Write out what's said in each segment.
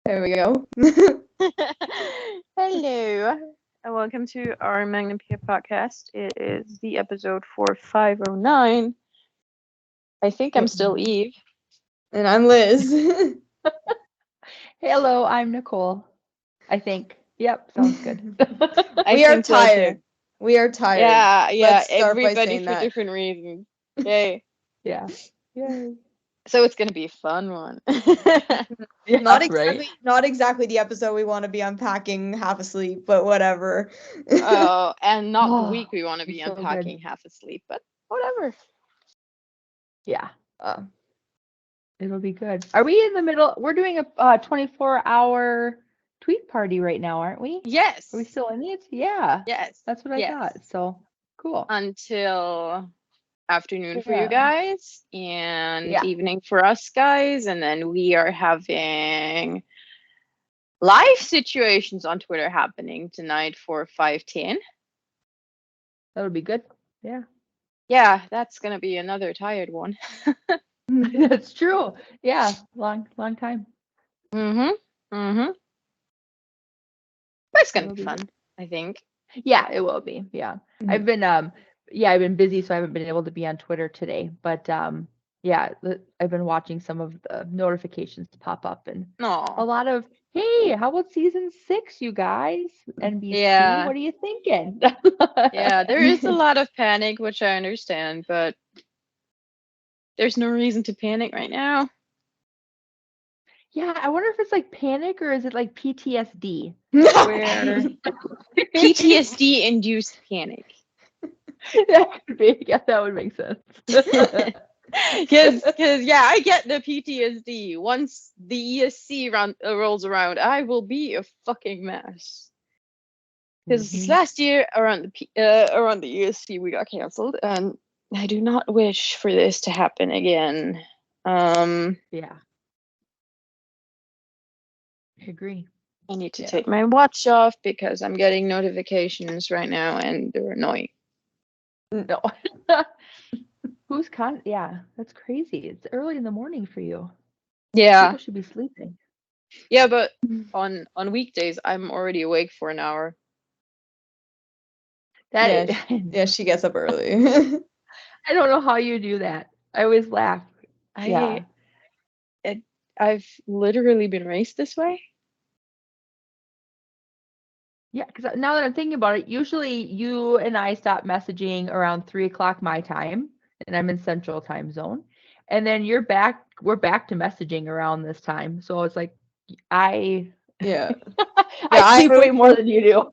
There we go. Hello, and welcome to our Magnum podcast. It is the episode for 509. I think I'm still Eve. And I'm Liz. Hello, I'm Nicole. I think. Yep, sounds good. I We are think so too. tired. We are tired. Yeah, Let's start by everybody saying for that. different reasons. Yay. Yeah. Yay. So it's gonna be a fun one. Yeah, Not exactly the episode we want to be unpacking half asleep, but whatever. Oh, and not the Oh, week we want to be so good. unpacking half asleep, but whatever. Yeah, Uh, it'll be good. Are we in the middle? We're doing a 24-hour tweet party right now, aren't we? Yes. Are we still in it? Yeah, Yes. that's what I thought. So cool. Until afternoon for you Yeah. guys and Yeah. evening for us guys, and then we are having live situations on Twitter happening tonight for 5:10. That'll be good. Yeah. Yeah, that's gonna be another tired one. That's true. Yeah, long time. But it's gonna It'll be be fun, good. I think. Yeah, it will be. Yeah. I've been I've been busy, so I haven't been able to be on Twitter today. But yeah, I've been watching some of the notifications pop up and a No. lot of, hey, how about season 6, you guys? NBC, Yeah. what are you thinking? Yeah, there is a lot of panic, which I understand, but there's no reason to panic right now. Yeah, I wonder if it's like panic or is it like PTSD? Where PTSD induced panic. that could be. Yeah, that would make sense. Because yeah, I get the PTSD. Once the ESC rolls around, I will be a fucking mess. Because last year around the ESC we got cancelled, and I do not wish for this to happen again. Yeah. I agree. I need to take my watch off because I'm getting notifications right now, and they're annoying. No. Yeah, that's crazy. It's early in the morning for you. Yeah. People should be sleeping. Yeah, but on weekdays I'm already awake for an hour. Yeah, she gets up early. I don't know how you do that. I always laugh. I've literally been raised this way. Yeah, because now that I'm thinking about it, usually you and I stop messaging around 3 o'clock my time, and I'm in Central Time Zone, and then we're back to messaging around this time. So it's like I I sleep way more than you do.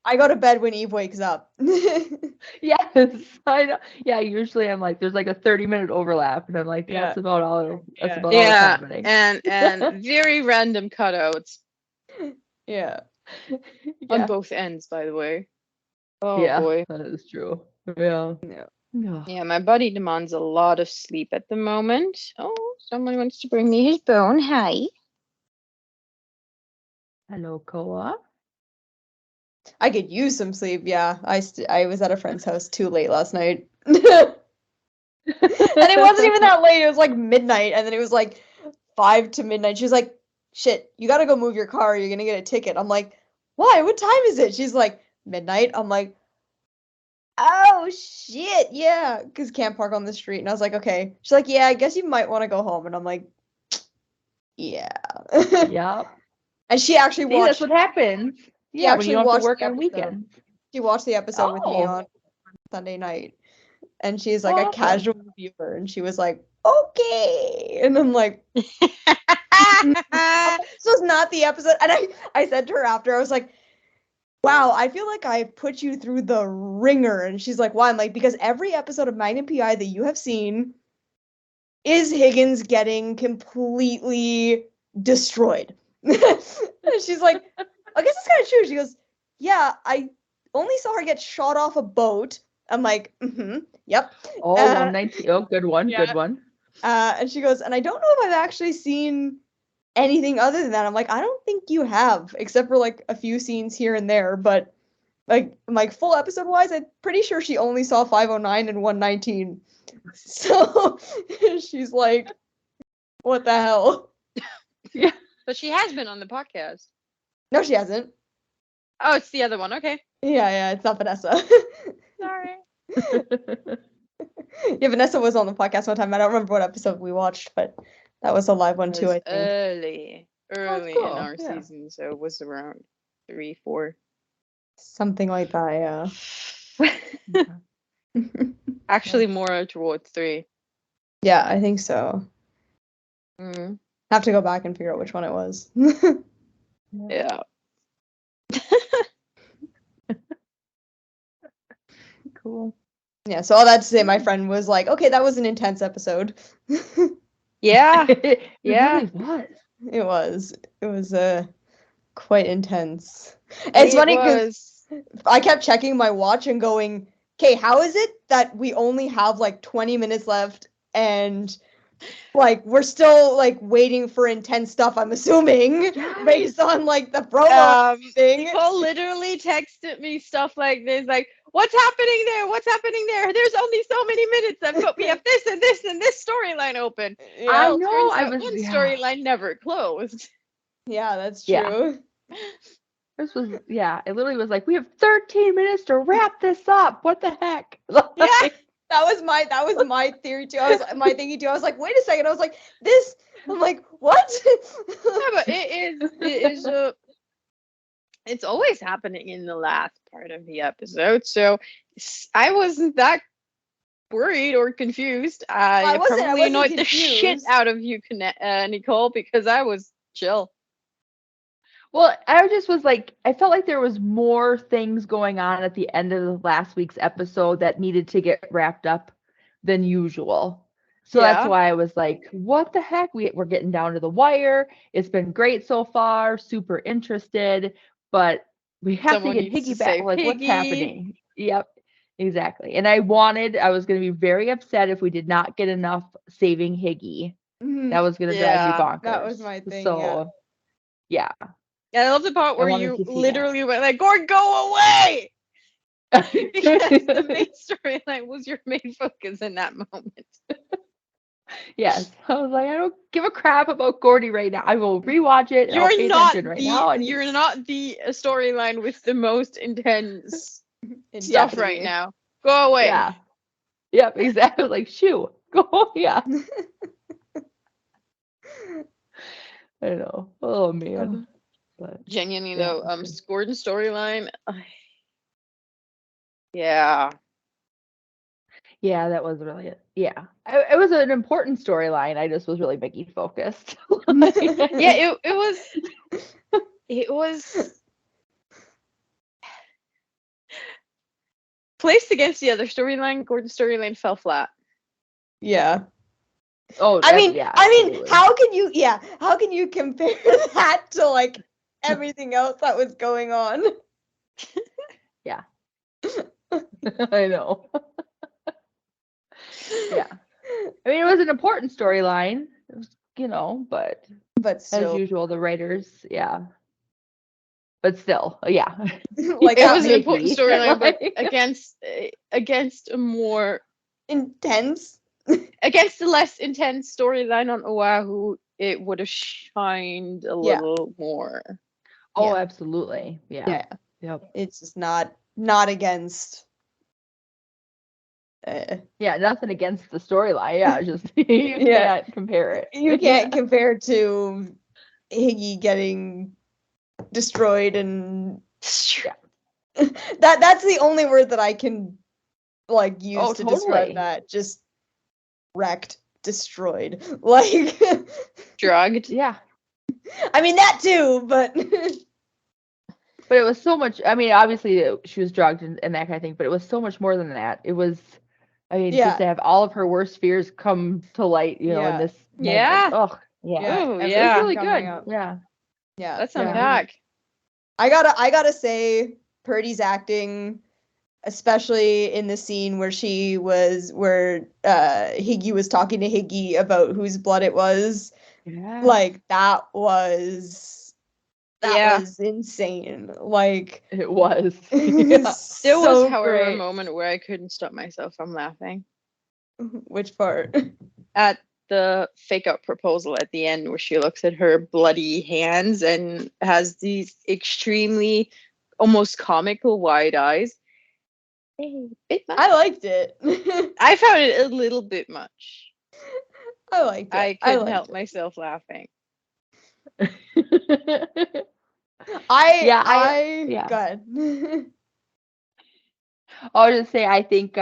I go to bed when Eve wakes up. Yes, I know. Yeah, usually I'm like, there's like a 30-minute overlap, and I'm like, Yeah. that's about all that's happening. and very random cutouts. Yeah. On both ends, by the way. Oh Yeah, boy. that is true. Yeah. Yeah, my body demands a lot of sleep at the moment. Oh, someone wants to bring me his bone. Hi. Hello, Koa. I could use some sleep. Yeah, I was at a friend's house too late last night. And it wasn't even that late. It was like midnight, and then it was like 5 to midnight. She was like, "Shit, you gotta go move your car. You're gonna get a ticket." I'm like, "Why? What time is it?" She's like, "Midnight." I'm like, "Oh shit, yeah," because can't park on the street. And I was like, "Okay." She's like, "Yeah, I guess you might want to go home." And I'm like, "Yeah." Yep. And she actually watched. That's what happens. Yeah, when you don't have to work on weekends. She watched the episode with me on Sunday night, and she's like a casual viewer, and she was like, "Okay," and I'm like, "This was not the episode." And I said to her after, I was like, "Wow, I feel like I put you through the ringer." And she's like, "Why?" I'm like, "Because every episode of Magnum PI that you have seen is Higgins getting completely destroyed." And she's like, "I guess it's kind of true." She goes, "Yeah, I only saw her get shot off a boat." I'm like, yep. Oh, 119. Oh, good one, good one. And she goes, "And I don't know if I've actually seen anything other than that." I'm like, "I don't think you have, except for like a few scenes here and there, but like full episode wise, I'm pretty sure she only saw 509 and 119. So she's like, "What the hell?" Yeah. But she has been on the podcast. No, she hasn't. Oh, it's the other one. Okay. Yeah, it's not Vanessa. Sorry. Yeah, Vanessa was on the podcast one time. I don't remember what episode we watched, but that was a live one It too, was I think. early cool, in our yeah. season, so it was around 3, 4. Something like that, yeah. Actually, more towards 3. Yeah, I think so. Mm, Have to go back and figure out which one it was. yeah. Cool. Yeah, so all that to say, my friend was like, okay, that was an intense episode. Yeah. It Yeah. really was. It was quite intense. It's It funny because was. I kept checking my watch and going, okay, how is it that we only have like 20 minutes left and like we're still like waiting for intense stuff, I'm assuming, based on like the promo thing. Nicole literally texted me stuff like this, like, what's happening there? What's happening there? There's only so many minutes, but we have this and this and this storyline open. Yeah. I Well, know. turns I out was. one Yeah. storyline never closed. Yeah, that's Yeah. true. This was. Yeah. It literally was like, we have 13 minutes to wrap this up. What the heck? Like, Yeah. That was my theory too. I was my thinking too. I was like, wait a second. I was like, this. I'm like, what? Yeah, but it is it's always happening in the last part of the episode, so I wasn't that worried or confused. I It wasn't probably annoyed the shit confused. out of you, Nicole, because I was chill. Well, I just was like, I felt like there was more things going on at the end of the last week's episode that needed to get wrapped up than usual. So that's Yeah. why I was like, what the heck? We're getting down to the wire. It's been great so far, super interested, but we have Someone to get needs to Higgy back. save Like, what's Higgy. happening? Yep, exactly. And I was going to be very upset if we did not get enough saving Higgy. That was going to drive me Yeah, bonkers. that was my thing, So, yeah. Yeah, I love the part I where wanted you to see that. literally went like, Gord, go away! Because the main storyline was your main focus in that moment. Yes, I was like, I don't give a crap about Gordy right now. I will rewatch it. And I'll pay attention right now. And You're not the storyline with the most intense In stuff jeopardy. right now. Go away. yeah, yep, exactly. Like, shoo, go, yeah. I know. Oh man. But Genuinely yeah, though, it's good. Gordon's storyline. Yeah. Yeah, that was really it. Yeah, it was an important storyline. I just was really Miggy focused. Yeah, it was placed against the other storyline. Gordon's storyline fell flat. Yeah. Oh, I mean, yeah, how can you compare that to like everything else that was going on? Yeah. I know. Yeah. I mean, it was an important storyline, but But as still, usual, the writers, yeah. But still, yeah. like It that was an important Miggy, storyline, but like- against a more intense. against a less intense storyline on Oahu, it would have shined a Yeah. little more. Oh, Yeah. absolutely. Yeah. Yeah. Yep. It's just not against. Yeah, nothing against the storyline. Yeah, just you Yeah. can't compare it. You can't compare to Higgy getting destroyed and that's the only word that I can like use to describe totally. that. Just wrecked, destroyed. Like Drugged. Yeah. I mean that too, but But it was so much. I mean, obviously she was drugged and that kind of thing, but it was so much more than that. It was, I mean, Yeah. just to have all of her worst fears come to light, in Yeah. this Yeah. moment. Oh, yeah. Yeah, Oh, It was yeah. really coming good. up. Yeah. yeah. Let's Yeah. unpack. I gotta say, Purdy's acting, especially in the scene where Higgy was talking to Higgy about whose blood it was, Yeah. like that was Yeah. insane. Like It was. it was There was, so however, a great. moment where I couldn't stop myself from laughing. Which part? At the fake out proposal at the end where she looks at her bloody hands and has these extremely almost comical wide eyes. Bit much. I liked it. I found it a little bit much. I liked it. I couldn't liked help it. myself laughing. Yeah. Go ahead. I'll just say I think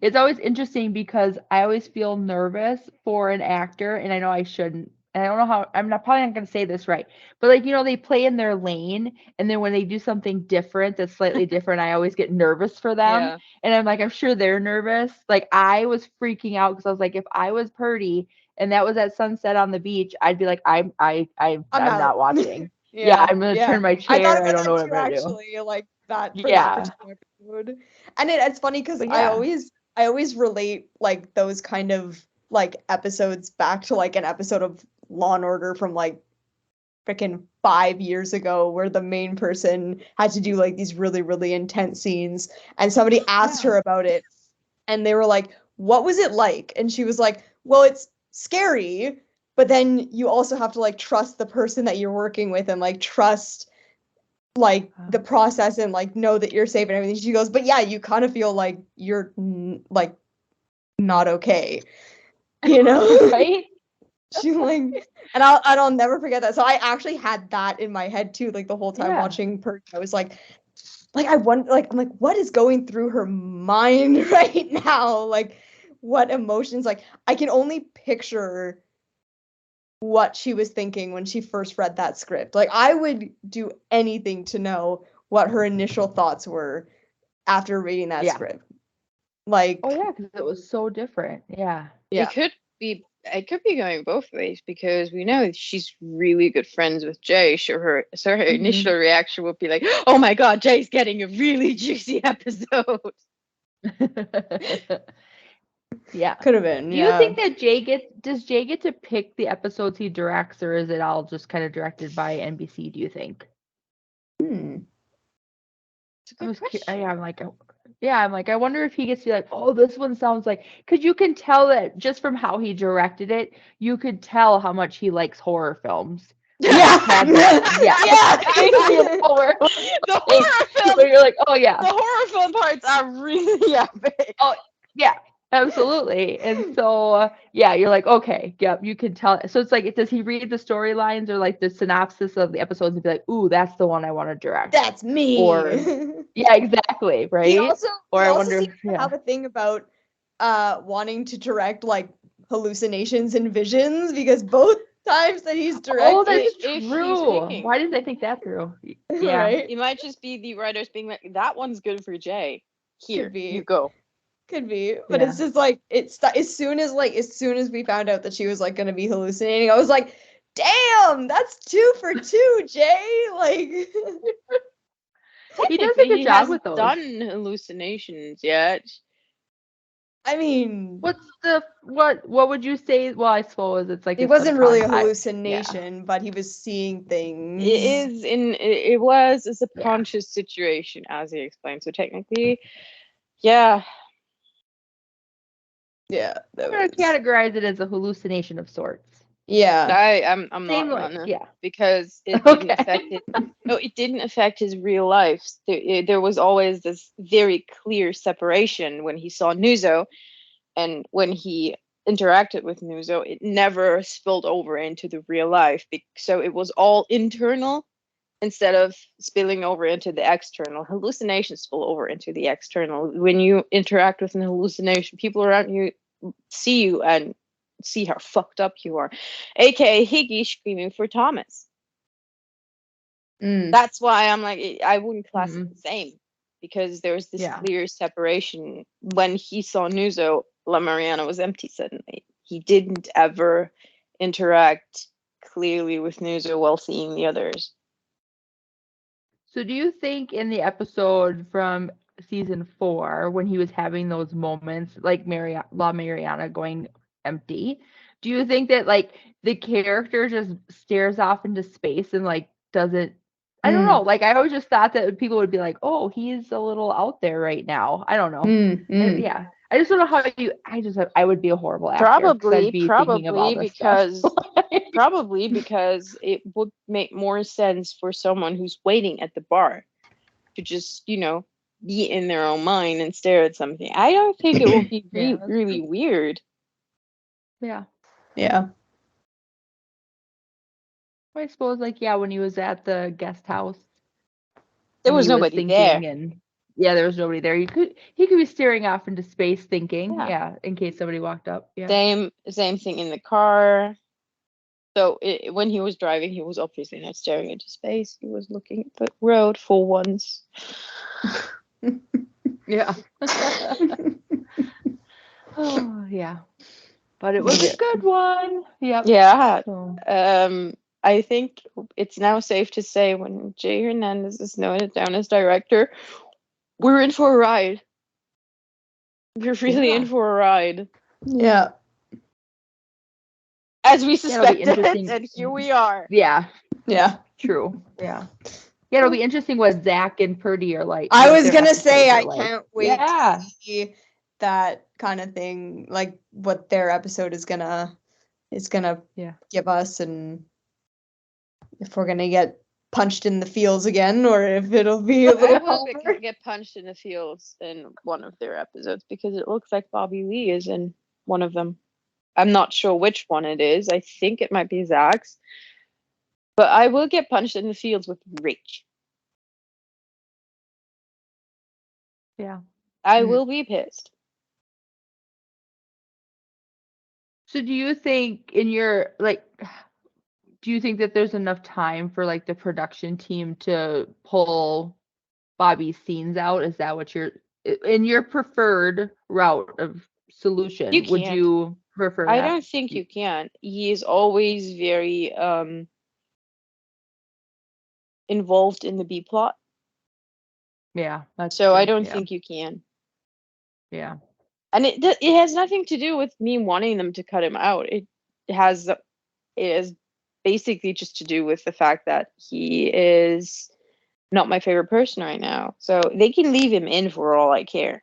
it's always interesting because I always feel nervous for an actor, and I know I shouldn't. And I don't know how probably not going to say this right, but like they play in their lane, and then when they do something different that's slightly different, I always get nervous for them. Yeah. And I'm like, I'm sure they're nervous. Like I was freaking out because I was like, if I was Purdy and that was at sunset on the beach, I'd be like, I'm not watching. Yeah, I'm gonna turn my chair. I thought I about don't know that what I'm too, gonna do. actually, like that for Yeah. that particular episode. And it's funny because But I yeah. always relate like those kind of like episodes back to like an episode of Law and Order from like freaking 5 years ago where the main person had to do like these really, really intense scenes and somebody asked Yeah. her about it and they were like, what was it like? And she was like, well, it's scary, but then you also have to like trust the person that you're working with and like trust like the process and like know that you're safe and everything. She goes, but yeah, you kind of feel like you're like not okay, you know? Right? She like, and I'll never forget that. So I actually had that in my head too, like the whole time Yeah. watching Perk. I was like I wonder, like I'm like, what is going through her mind right now? Like, what emotions? Like, I can only picture what she was thinking when she first read that script. Like, I would do anything to know what her initial thoughts were after reading that Yeah. script. Like, Oh yeah, because it was so different. Yeah. yeah. It could be going both ways because we know she's really good friends with Jay. So her initial reaction would be like, "Oh my God, Jay's getting a really juicy episode." Yeah. Could have been. Do you think that does Jay get to pick the episodes he directs, or is it all just kind of directed by NBC? Do you think? It's a good question. I'm like, I wonder if he gets to be like, oh, this one sounds like, because you can tell that just from how he directed it, you could tell how much he likes horror films. Yeah. The horror film. Where you're like, oh yeah, The horror film parts are really epic. oh yeah, absolutely. And so yeah, you're like, okay, yep, you can tell. So it's like, does he read the storylines or like the synopsis of the episodes and be like, ooh, that's the one I want to direct? That's me. Or yeah, exactly, right? He also I seems wonder, to have a thing about wanting to direct like hallucinations and visions because both times that he's directed, oh, that's if he's true. picking. Why didn't I think that through? Yeah. right? It might just be the writers being like, "That one's good for Jay. Here, Could be. you go." Could be, but Yeah. it's just like it's as soon as we found out that she was like going to be hallucinating, I was like, "Damn, that's 2 for 2, Jay!" Like He does a good He job hasn't with those. done hallucinations yet. I mean, what would you say? Well, I suppose it's like it a wasn't really a subconscious- hallucination, but he was seeing things. It was a subconscious situation, as he explained. So technically, yeah. Yeah, I'm gonna categorize it as a hallucination of sorts. Yeah, I'm Same not like, gonna, yeah. because it Okay. didn't affect it. No, it didn't affect his real life. There was always this very clear separation when he saw Nuzo, and when he interacted with Nuzo, it never spilled over into the real life. So it was all internal instead of spilling over into the external. Hallucinations spill over into the external. When you interact with an hallucination, people around you see you and see how fucked up you are. AKA Higgy screaming for Thomas. That's why I'm like, I wouldn't class it the same, because there was this clear separation. When he saw Nuzo, La Mariana was empty suddenly. He didn't ever interact clearly with Nuzo while seeing the others. So do you think in the episode from season 4, when he was having those moments, like La Mariana going empty, do you think that like the character just stares off into space and like doesn't, I don't know, like I always just thought that people would be like, oh, he's a little out there right now. I don't know. Yeah. I just don't know how you. I would be a horrible actor. 'Cause I'd be thinking of all this stuff. Probably because it would make more sense for someone who's waiting at the bar to just, be in their own mind and stare at something. I don't think it will be Yeah, that's really true. weird. Yeah. Yeah. I suppose, like, yeah, when he was at the guest house, There and was he was nobody thinking, there. and yeah, there was nobody there. He could be staring off into space, thinking, Yeah. yeah, in case somebody walked up. Yeah. Same thing in the car. So when he was driving, he was obviously not staring into space. He was looking at the road for once. Yeah. Oh, yeah. But it was Yeah. a good one. Yep. Yeah. So, I think it's now safe to say when Jay Hernandez is noted down as director, we're in for a ride. We're really in Yeah. for a ride. Yeah. As we Yeah, it'll be suspected, interesting. and here we are. Yeah, Yeah. true. Yeah. Yeah, it'll be interesting what Zach and Purdy are like. I what was their gonna say episodes are I like. can't wait Yeah. to see that kind of thing, like what their episode is gonna Yeah. give us, and if we're gonna get punched in the feels again, or if it'll be a I little will calmer. get punched in the fields in one of their episodes because it looks like Bobby Lee is in one of them. I'm not sure which one it is. I think it might be Zach's. But I will get punched in the fields with rage. Yeah. I Mm. will be pissed. So do you think do you think that there's enough time for like the production team to pull Bobby's scenes out? Is that what in your preferred route of solution? You Would can't. you prefer I that? don't think you can. He is always very involved in the B plot. Yeah, that's So true. I don't Yeah. think you can. Yeah. And it has nothing to do with me wanting them to cut him out. It is basically just to do with the fact that he is not my favorite person right now. So they can leave him in for all I care.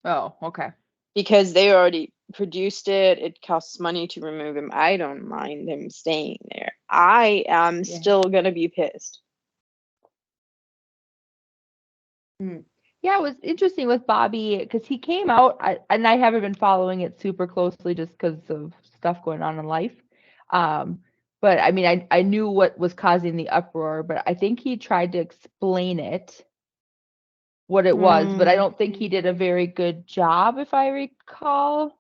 Oh, okay. Because they already produced it. It costs money to remove him. I don't mind him staying there. I am Yeah. still gonna be pissed. Yeah, it was interesting with Bobby because he came out, and I haven't been following it super closely just because of stuff going on in life. But I mean, I knew what was causing the uproar, but I think he tried to explain what it was, but I don't think he did a very good job, if I recall.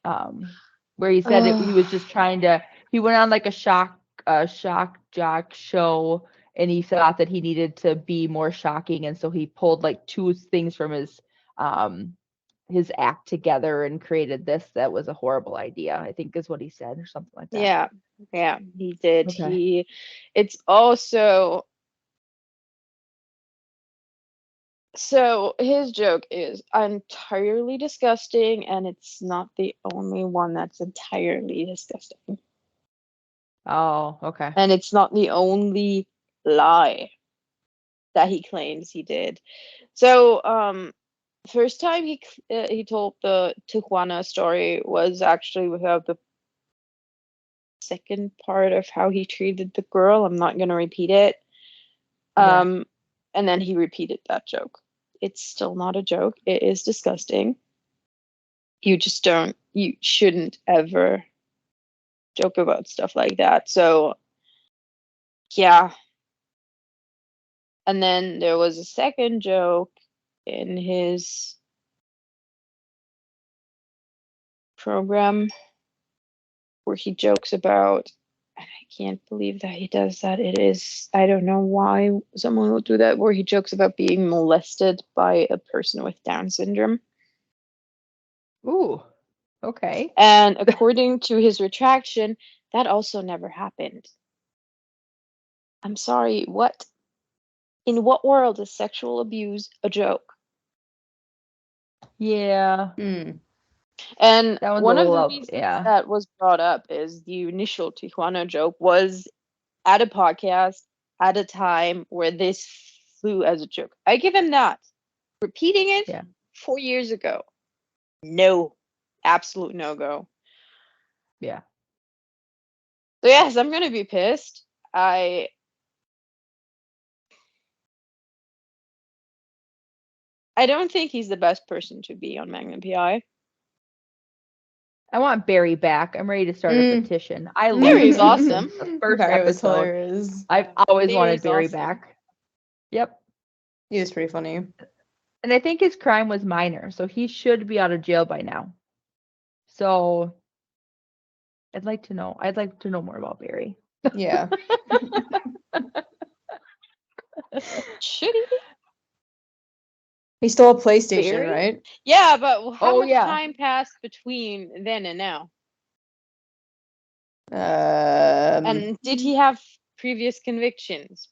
Where he said he was just he went on like a shock jock show, and he thought that he needed to be more shocking, and so he pulled like two things from his act together and created this that was a horrible idea, I think is what he said, or something like that. Yeah, he did. Okay. It's also, so his joke is entirely disgusting, and it's not the only one that's entirely disgusting. Oh, okay. And it's not the only lie that he claims he did. So, first time he told the Tijuana story was actually without the second part of how he treated the girl. I'm not gonna repeat it. Yeah. And then he repeated that joke. It's still not a joke. It is disgusting. You shouldn't ever joke about stuff like that. So, yeah. And then there was a second joke in his program where he jokes about, and I can't believe that he does that. I don't know why someone would do that, where he jokes about being molested by a person with Down syndrome. Ooh. Okay. And according to his retraction, that also never happened. I'm sorry, what? In what world is sexual abuse a joke? Yeah. And That one's a one of little the out. reasons Yeah. that was brought up is the initial Tijuana joke was at a podcast at a time where this flew as a joke. I give him that. Repeating it, Yeah. 4 years ago. No. Absolute no-go. Yeah. So yes, I'm gonna be pissed. I don't think he's the best person to be on Magnum PI. I want Barry back. I'm ready to start a Mm. petition. I love Barry's Barry. awesome. The first Barry was episode. hilarious. I've always wanted Barry's Barry awesome. back. Yep. He was pretty funny. And I think his crime was minor, so he should be out of jail by now. So I'd like to know more about Barry. Yeah. Should he? He stole a PlayStation, Barry? right? Yeah, but how Oh, much yeah. time passed between then and now? And did he have previous convictions?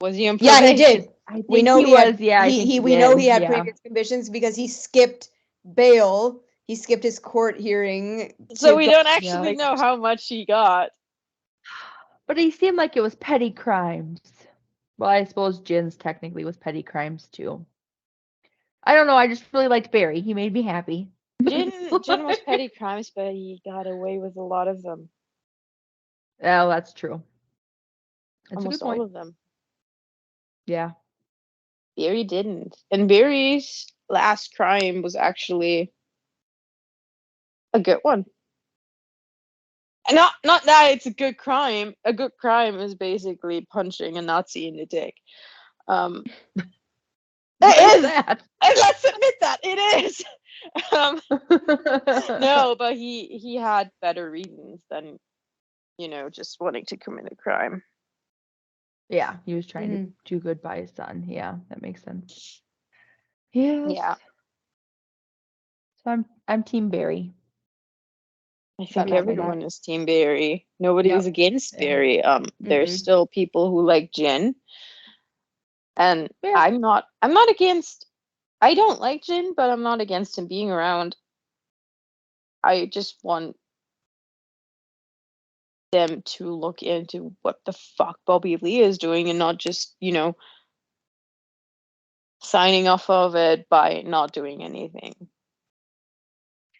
Was he on Yeah, probation? he did. I think We know he he was. had, Yeah, I think we know he had yeah. previous convictions because he skipped bail. He skipped his court hearing. So to we go- don't actually Yeah. know how much he got. But he seemed like it was petty crimes. Well, I suppose Jin's technically was petty crimes too. I don't know. I just really liked Barry. He made me happy. Jin was petty crimes, but he got away with a lot of them. Oh, that's true. That's Almost a good point. all of them. Yeah. Barry didn't. And Barry's last crime was actually a good one. And not that it's a good crime. A good crime is basically punching a Nazi in the dick. It What is is. that? And let's admit that it is. No, but he had better reasons than, just wanting to commit a crime. Yeah, he was trying to do good by his son. Yeah, that makes sense. Yes. Yeah. So I'm Team Barry. I Got think that everyone is Team Barry. Nobody is against Yeah. Barry. There's still people who like Jin. And Yeah. I'm not against. I don't like Jin, but I'm not against him being around. I just want them to look into what the fuck Bobby Lee is doing and not just, signing off of it by not doing anything.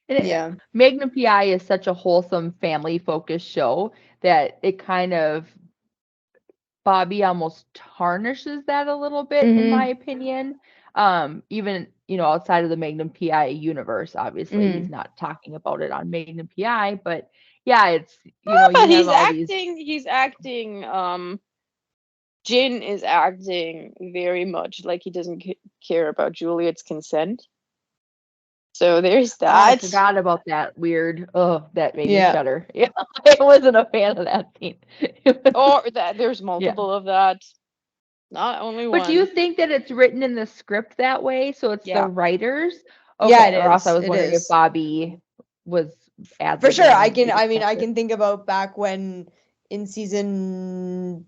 Yeah. Magnum PI is such a wholesome, family-focused show that it kind of Bobby almost tarnishes that a little bit, in my opinion. Even outside of the Magnum PI universe, obviously he's not talking about it on Magnum PI, but yeah, it's But you he's have all acting. He's acting. Jin is acting very much like he doesn't care about Juliet's consent. So there's that. I forgot about that weird. Oh, that made me shudder. Yeah, I wasn't a fan of that scene. Or that there's multiple of that. Not only one. But do you think that it's written in the script that way? So it's the writers? Okay, Yeah, it or else I is. was It wondering is. if Bobby was For sure. I ad-libbing. can think about back when in season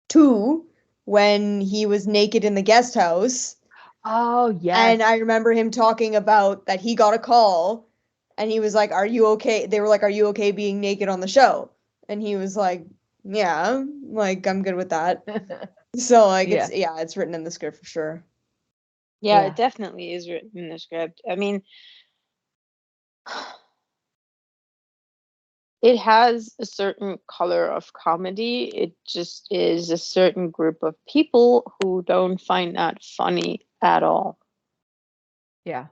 2 when he was naked in the guest house. Oh, yes. And I remember him talking about that he got a call and he was like, "Are you okay?" They were like, "Are you okay being naked on the show?" And he was like, "Yeah, like I'm good with that." So like it's written in the script for sure. Yeah, it definitely is written in the script. I mean, it has a certain color of comedy. It just is a certain group of people who don't find that funny at all. Yeah.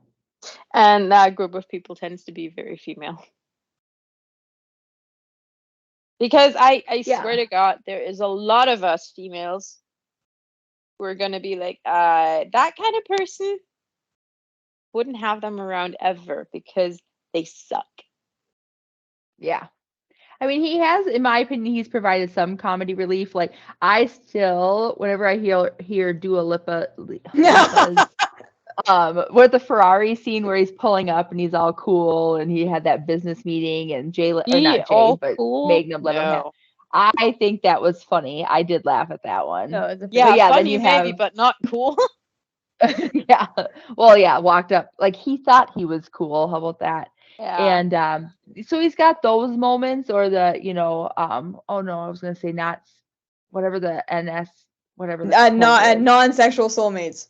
And that group of people tends to be very female. Because I swear to God, there is a lot of us females who are going to be like, that kind of person, wouldn't have them around ever because they suck. Yeah. I mean, he has, in my opinion, he's provided some comedy relief. Like, I still, whenever I hear Dua Lipa's, with the Ferrari scene where he's pulling up and he's all cool and he had that business meeting and Magnum let him have. I think that was funny. I did laugh at that one. Yeah, funny maybe, but not cool. Yeah. Well, yeah, walked up like he thought he was cool. How about that? Yeah. And so he's got those moments, or the oh no, I was gonna say not whatever the NS whatever non-sexual soulmates.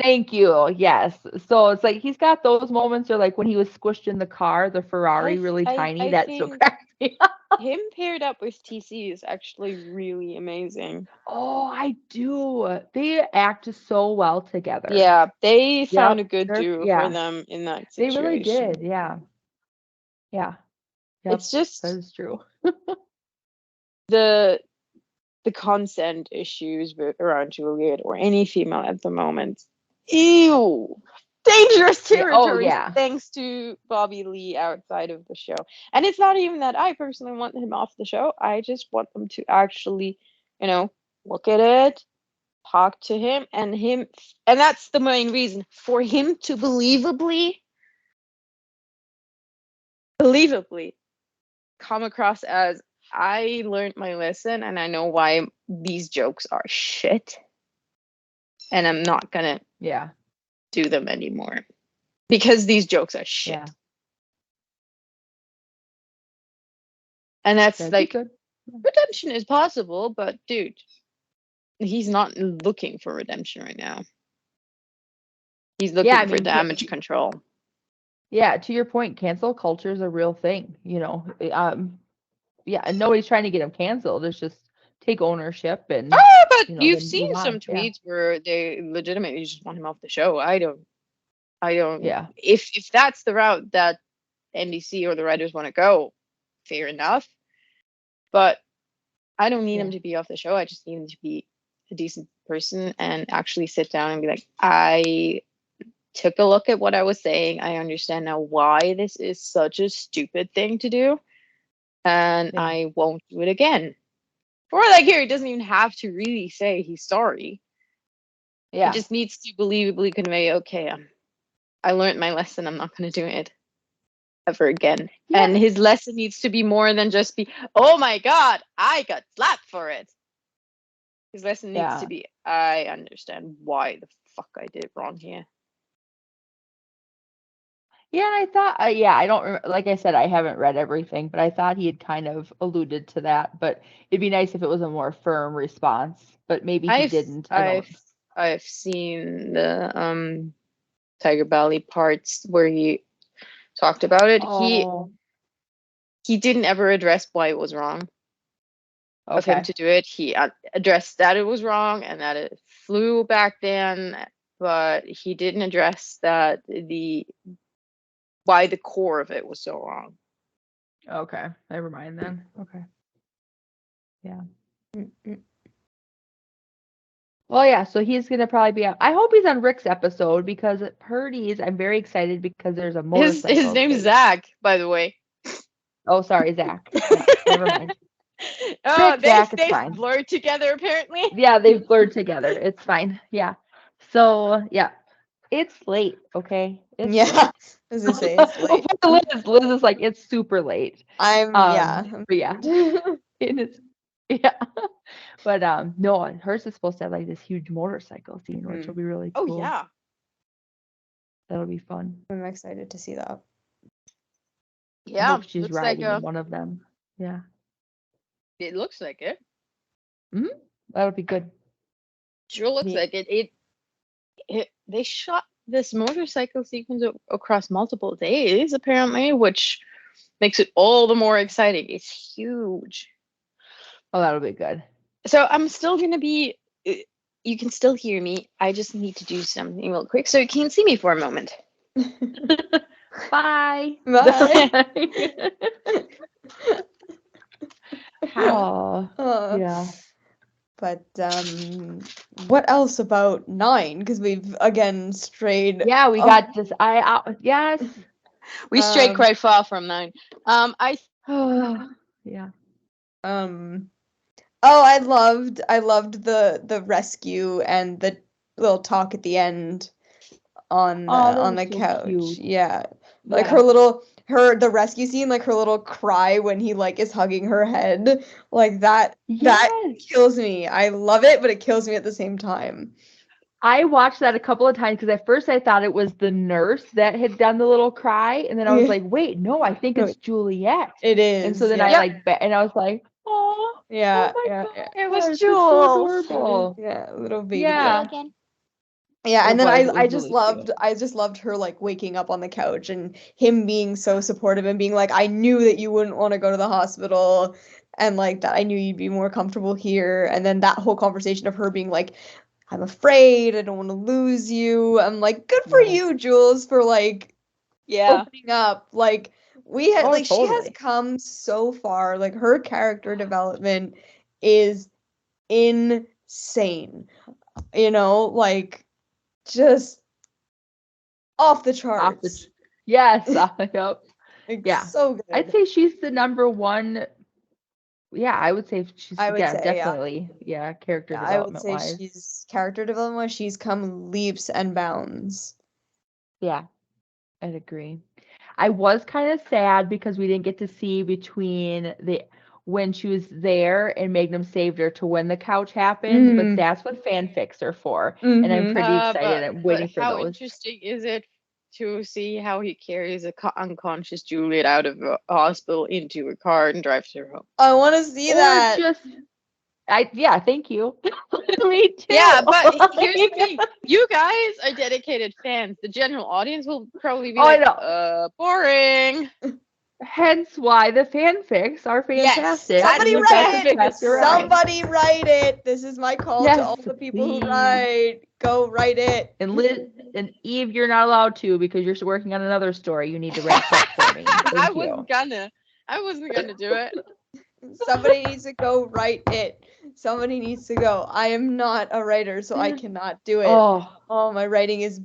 Thank you. Yes. So it's like he's got those moments, or like when he was squished in the car, the Ferrari really tiny. I That still think cracks me up. him paired up with TC is actually really amazing. Oh, I do. They act so well together. Yeah, they found Yep. a good duo for Yeah. them in that They situation. really did. Yeah. Yeah. Yep. It's just That is true. the consent issues around Juliet or any female at the moment. Ew. Dangerous Yeah, oh, territory yeah. thanks to Bobby Lee outside of the show. And it's not even that I personally want him off the show. I just want them to actually, look at it, talk to him, and that's the main reason for him to believably come across as, I learned my lesson and I know why these jokes are shit. And I'm not gonna Yeah. do them anymore because these jokes are shit. Yeah. And that's That'd be like, good. redemption is possible, but dude, he's not looking for redemption right now. He's looking Yeah, I for mean, damage control. Yeah, to your point, cancel culture is a real thing, yeah, and nobody's trying to get him canceled. It's just take ownership and But you've then seen move some on. Yeah. tweets where they legitimately just want him off the show. I don't. Yeah. If that's the route that NBC or the writers want to go, fair enough. But I don't need him to be off the show. I just need him to be a decent person and actually sit down and be like, I took a look at what I was saying. I understand now why this is such a stupid thing to do, and Yeah. I won't do it again. Or like here, he doesn't even have to really say he's sorry. Yeah. He just needs to believably convey, okay, I learned my lesson. I'm not going to do it ever again. Yeah. And his lesson needs to be more than just be, oh my God, I got slapped for it. His lesson needs Yeah. to be, I understand why the fuck I did wrong here. Yeah, and I thought, I don't like I said, I haven't read everything, but I thought he had kind of alluded to that. But it'd be nice if it was a more firm response. But maybe he didn't. I don't. I've seen the Tiger Belly parts where he talked about it. Oh. He didn't ever address why it was wrong of him Okay. to do it. He addressed that it was wrong and that it flew back then, but he didn't address that why the core of it was so wrong. Okay. Never mind then. Okay. Yeah. Well, yeah, so he's gonna probably be I hope he's on Rick's episode because Purdy's. I'm very excited because there's a motorcycle. His name's chase. Zach, by the way. Oh, sorry, Zach. Yeah, never mind. Oh, Rick, Zach, it's they fine. blurred together apparently. Yeah, they've blurred together. It's fine. Yeah. So yeah, it's late. Okay. It's Yeah, late. I was gonna say it's late. Liz is like it's super late. Um, But yeah, it is. Yeah. But no, hers is supposed to have like this huge motorcycle scene, which will be really cool. Oh yeah. That'll be fun. I'm excited to see that. I Yeah. hope she's Looks riding like in one of them. Yeah. it looks like it. That'll be good. Sure looks like it. They shot this motorcycle sequence across multiple days, apparently, which makes it all the more exciting. It's huge. Oh, that'll be good. So I'm still gonna be. You can still hear me. I just need to do something real quick so you can see me for a moment. Bye. Bye. Oh, yeah. But what else about 9? Because we've again strayed. Yeah, we got this. Yes. We strayed quite far from 9. Yeah. Oh, I loved the rescue and the little talk at the end on the so couch. cute. Yeah. Like Yeah. the rescue scene, like her little cry when he like is hugging her head, like that Yes. kills me. I love it, but it kills me at the same time. I watched that a couple of times because at first I thought it was the nurse that had done the little cry, and then I was Yeah. like, wait, no, I think it's Juliet. It is. And so then yeah. and I was like, oh, Yeah, oh my yeah, God, yeah. It was this is Jules. so adorable. Yeah, little baby. Yeah. Again. Yeah, It and then was I just really loved cute. I just loved her like waking up on the couch and him being so supportive and being like, I knew that you wouldn't want to go to the hospital and like that I knew you'd be more comfortable here. And then that whole conversation of her being like, I'm afraid, I don't want to lose you. I'm like, good for Yeah. you, Jules, for like Yeah. opening up. Like we had Oh, like she has totally. come so far. Like her character development is insane. You know, like just off the Off the charts. yes, yep. Like Yeah. so I'd good. say she's the number one. Yeah, I would say she's I would yeah, say, yeah. definitely. Yeah, character Yeah, I would development say wise. she's character development wise, she's come leaps and bounds. Yeah, I'd agree. I was kind of sad because we didn't get to see between the when she was there and Magnum saved her to when the couch happened, but Mm, that's what fanfics are for. And I'm mm-hmm. pretty excited. But I'm waiting for how those. interesting is it to see how he carries a unconscious Juliet out of a hospital into a car and drives her home? I want to see Or that. just yeah, thank you. Me too. Yeah, but here's the thing: you guys are dedicated fans. The general audience will probably be Oh, I like, know. boring." Hence why the fanfics are Yes, fantastic. that's Somebody and you what got write to it. pass fanfics are. around. Somebody write it. This is my call to all Yes, the people who please. write. Go write it. And Liz and Eve, you're not allowed to because you're working on another story. You need to wrap up for me. I Thank you. wasn't gonna do it. Somebody needs to go write it. Somebody needs to go. I am not a writer, so I cannot do it. Oh, My writing is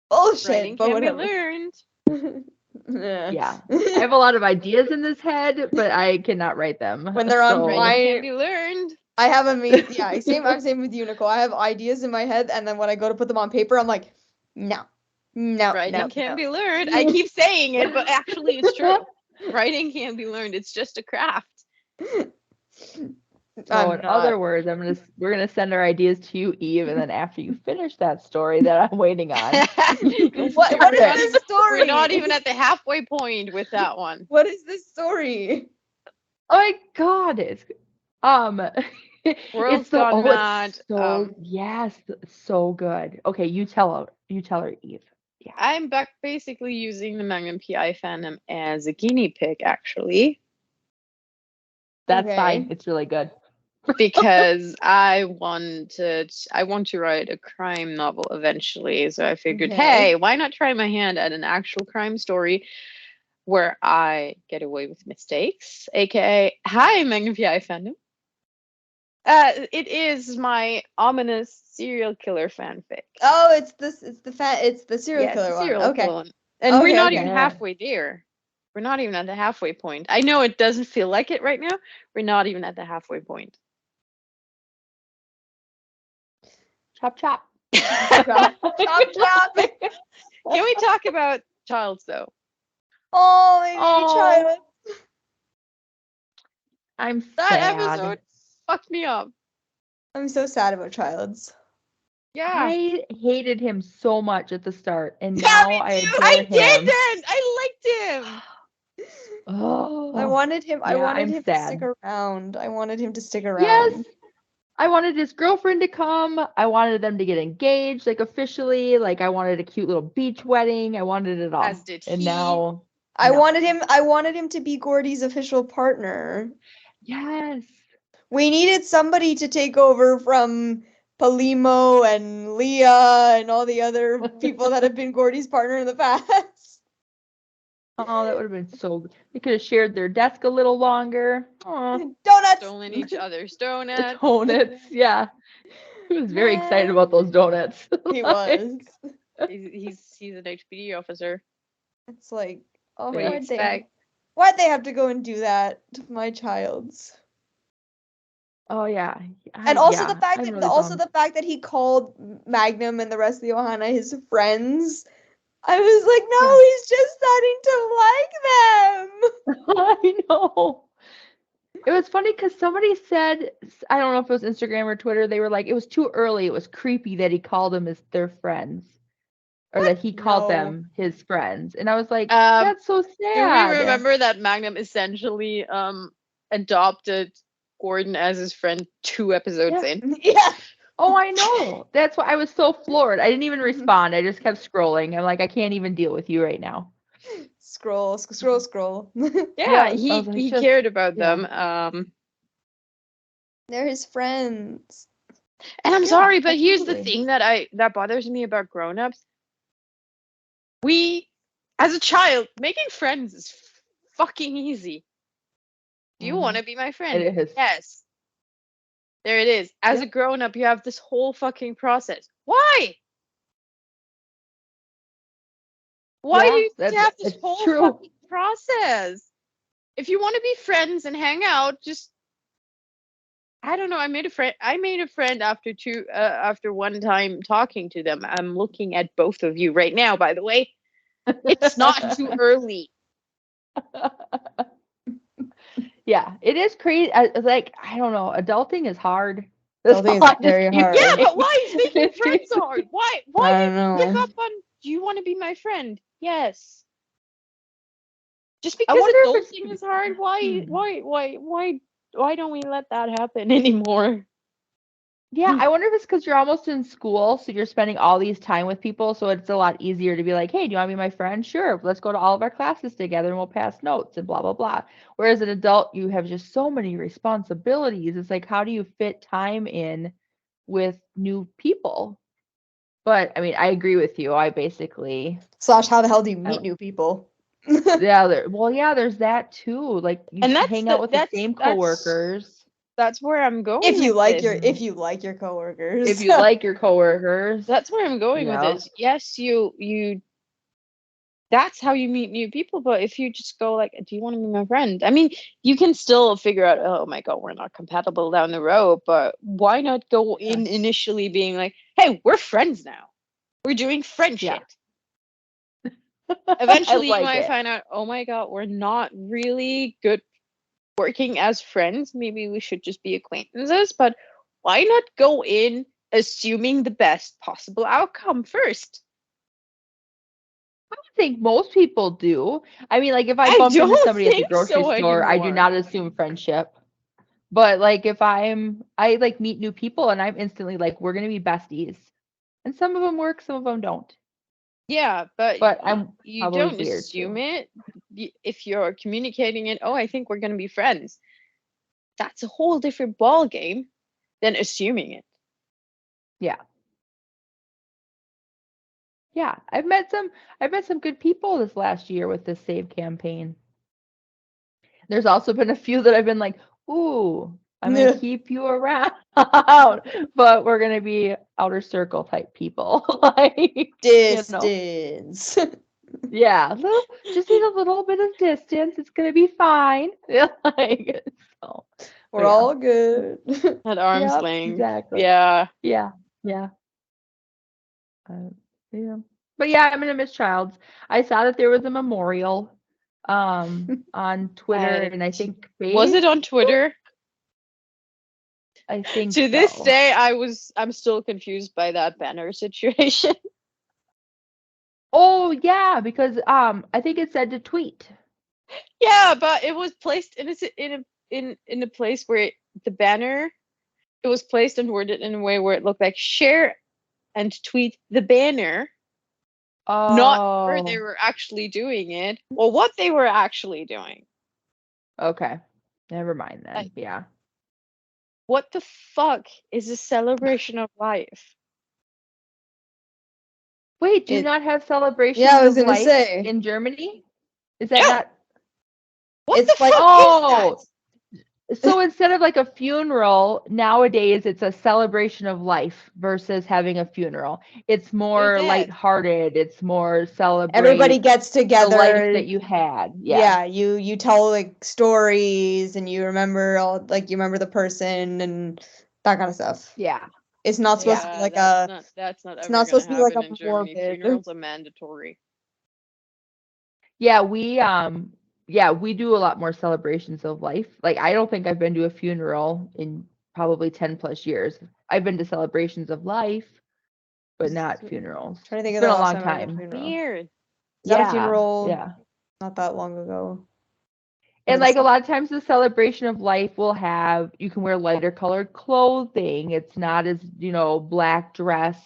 bullshit. Writing But can be whatever. learned. yeah. I have a lot of ideas in this head, but I cannot write them. When they're on So- my- Writing can be learned. I have I'm same with you, Nicole. I have ideas in my head, and then when I go to put them on paper, I'm like, no, Writing can be learned. I keep saying it, but actually it's true. Writing can be learned. It's just a craft. So in other words, we're gonna send our ideas to you, Eve, and then after you finish that story that I'm waiting on, you can What start is it. this story? We're not even at the halfway point with that one. What is this story? Oh my god, it's World's it's the Gone oh, Mad. it's so yes, so good. Okay, you tell her, Eve. Yeah. I'm basically using the Magnum PI fandom as a guinea pig, actually, That's Okay. fine. It's really good. because I want to write a crime novel eventually. So I figured, Okay. hey, why not try my hand at an actual crime story where I get away with mistakes, aka hi Magnum PI fandom. It is my ominous serial killer fanfic. Oh, it's the serial Yeah, it's killer the one. serial Okay. killer one. And we're Okay, not okay. even Yeah. halfway there. We're not even at the halfway point. I know it doesn't feel like it right now. We're not even at the halfway point. Chop chop. Chop, chop. Can we talk about Childs though? Oh, my baby Oh. child. I'm That sad. episode fucked me up. I'm so sad about Childs. Yeah. I hated him so much at the start, and Yeah, now me I too. adore I him. didn't. I liked him. Oh, I wanted him. I yeah, wanted I'm him to stick sad. around. I wanted him to stick around. Yes, I wanted his girlfriend to come. I wanted them to get engaged, like officially. Like I wanted a cute little beach wedding. I wanted it all. As did and he. now, I no. wanted him. I wanted him to be Gordy's official partner. Yes. We needed somebody to take over from Palimo and Leah and all the other people that have been Gordy's partner in the past. Oh, that would have been so good. They could have shared their desk a little longer. Oh, Donuts. Stolen each other's the donuts. donuts. Yeah. He was very excited about those donuts. He Like, was. He's an HPD officer. It's like, oh, What do you expect? why'd they have to go and do that to my Childs? Oh yeah. And also yeah, the fact I'm that really bummed. he called Magnum and the rest of the Ohana his friends. I was like, no, Yeah. he's just starting to like them. I know. It was funny because somebody said, I don't know if it was Instagram or Twitter, they were like, it was too early. It was creepy that he called them their friends. Or that he called No. them his friends. And I was like, Um, that's so Do sad. we remember that Magnum essentially adopted Gordon as his friend 2 episodes Yeah. in? Yeah. Oh, I know. That's why I was so floored. I didn't even respond. I just kept scrolling. I'm like, I can't even deal with you right now. Scroll, scroll, scroll. Yeah, Yeah, I he was like, he just- cared about yeah. them. They're his friends. And I'm Yeah, sorry, but here's the absolutely. thing that bothers me about grown-ups. We, as a child, making friends is fucking easy. Do you want to be my friend? It is. Yes. There it is. As a Yep. grown-up, you have this whole fucking process. Why? Why Yeah, do you have to have this it's whole true. fucking process? If you want to be friends and hang out, just I don't know. I made a friend. I made a friend after one time talking to them. I'm looking at both of you right now, by the way. It's not too early. Yeah, it is crazy. Like, I don't know. Adulting is hard. Adulting is all I'm just very keep hard. Yeah, saying. but why is making friends so hard? Why I did don't you pick know. up on do you want to be my friend? Yes. Just I because wonder if it's adulting is hard, Hmm. why don't we let that happen anymore? Yeah, I wonder if it's because you're almost in school, so you're spending all these time with people, so it's a lot easier to be like, hey, do you want to be my friend? Sure, let's go to all of our classes together and we'll pass notes and blah, blah, blah. Whereas an adult, you have just so many responsibilities. It's like, how do you fit time in with new people? But I mean, I agree with you. I basically, Slash, how the hell do you I, meet new people? yeah, well, yeah, there's that too. Like you And hang out with the same coworkers. that's where I'm going if you with like this. your if you like your coworkers. If you like your coworkers, That's where I'm going with yeah. this. Yes, you that's how you meet new people, but if you just go like, do you want to be my friend? I mean, you can still figure out, oh my God, we're not compatible down the road, but why not go in Yes. initially being like, hey, we're friends now. We're doing friend Yeah. shit. I Eventually you like might it. find out, oh my God, we're not really good working as friends. Maybe we should just be acquaintances, but why not go in assuming the best possible outcome first? I think most people do. I mean, like if I I bump into don't somebody at the think grocery so store, I do anymore. not assume friendship. But like if I like meet new people and I'm instantly like, we're gonna be besties. And some of them work, some of them don't. Yeah, but But I'm you probably don't weird assume too. it. If you're communicating it, oh, I think we're going to be friends. That's a whole different ball game than assuming it. Yeah. Yeah. I've met some good people this last year with this save campaign. There's also been a few that I've been like, ooh, I'm gonna keep you around, but we're gonna be outer circle type people. Like, Distance. yeah, just need a little bit of distance. It's gonna be fine. Like, so, We're yeah. all good. At arm's Yep, length. exactly. Yeah. Yeah, yeah. Uh, yeah. But yeah, I'm gonna miss Childs. I saw that there was a memorial on Twitter and I think Was it on Facebook. Twitter? I think To this so. day, I'm still confused by that banner situation. Oh yeah, because I think it said to tweet. Yeah, but it was placed in a place where the banner it was placed and worded in a way where it looked like share and tweet the banner, not where they Oh, were actually doing it or what they were actually doing. okay. Never mind Like, then. Yeah. what the fuck is a celebration of life? Wait, do you It, not have yeah, celebrations I was of gonna life say. in Germany? Is that No, not? what the It's like fuck is that? Oh, so instead of like a funeral, nowadays it's a celebration of life versus having a funeral. It's They're more dead. lighthearted. It's more everybody celebrate gets the life together. that you had. Yeah. Yeah, you tell like stories and you remember all like you remember the person and that kind of stuff. Yeah. It's not supposed to be Yeah, like a that's not it's ever not gonna supposed to be like happen a in Germany. morbid. Funerals are mandatory. Yeah, we do a lot more celebrations of life. Like I don't think I've been to a funeral in probably 10 plus years. I've been to celebrations of life, but not funerals. Trying to think It's of been the a last long time I had a time. funeral. Weird. Is that a Yeah, funeral yeah. not that long ago? And like a lot of times the celebration of life will have, you can wear lighter colored clothing. It's not as, black dress,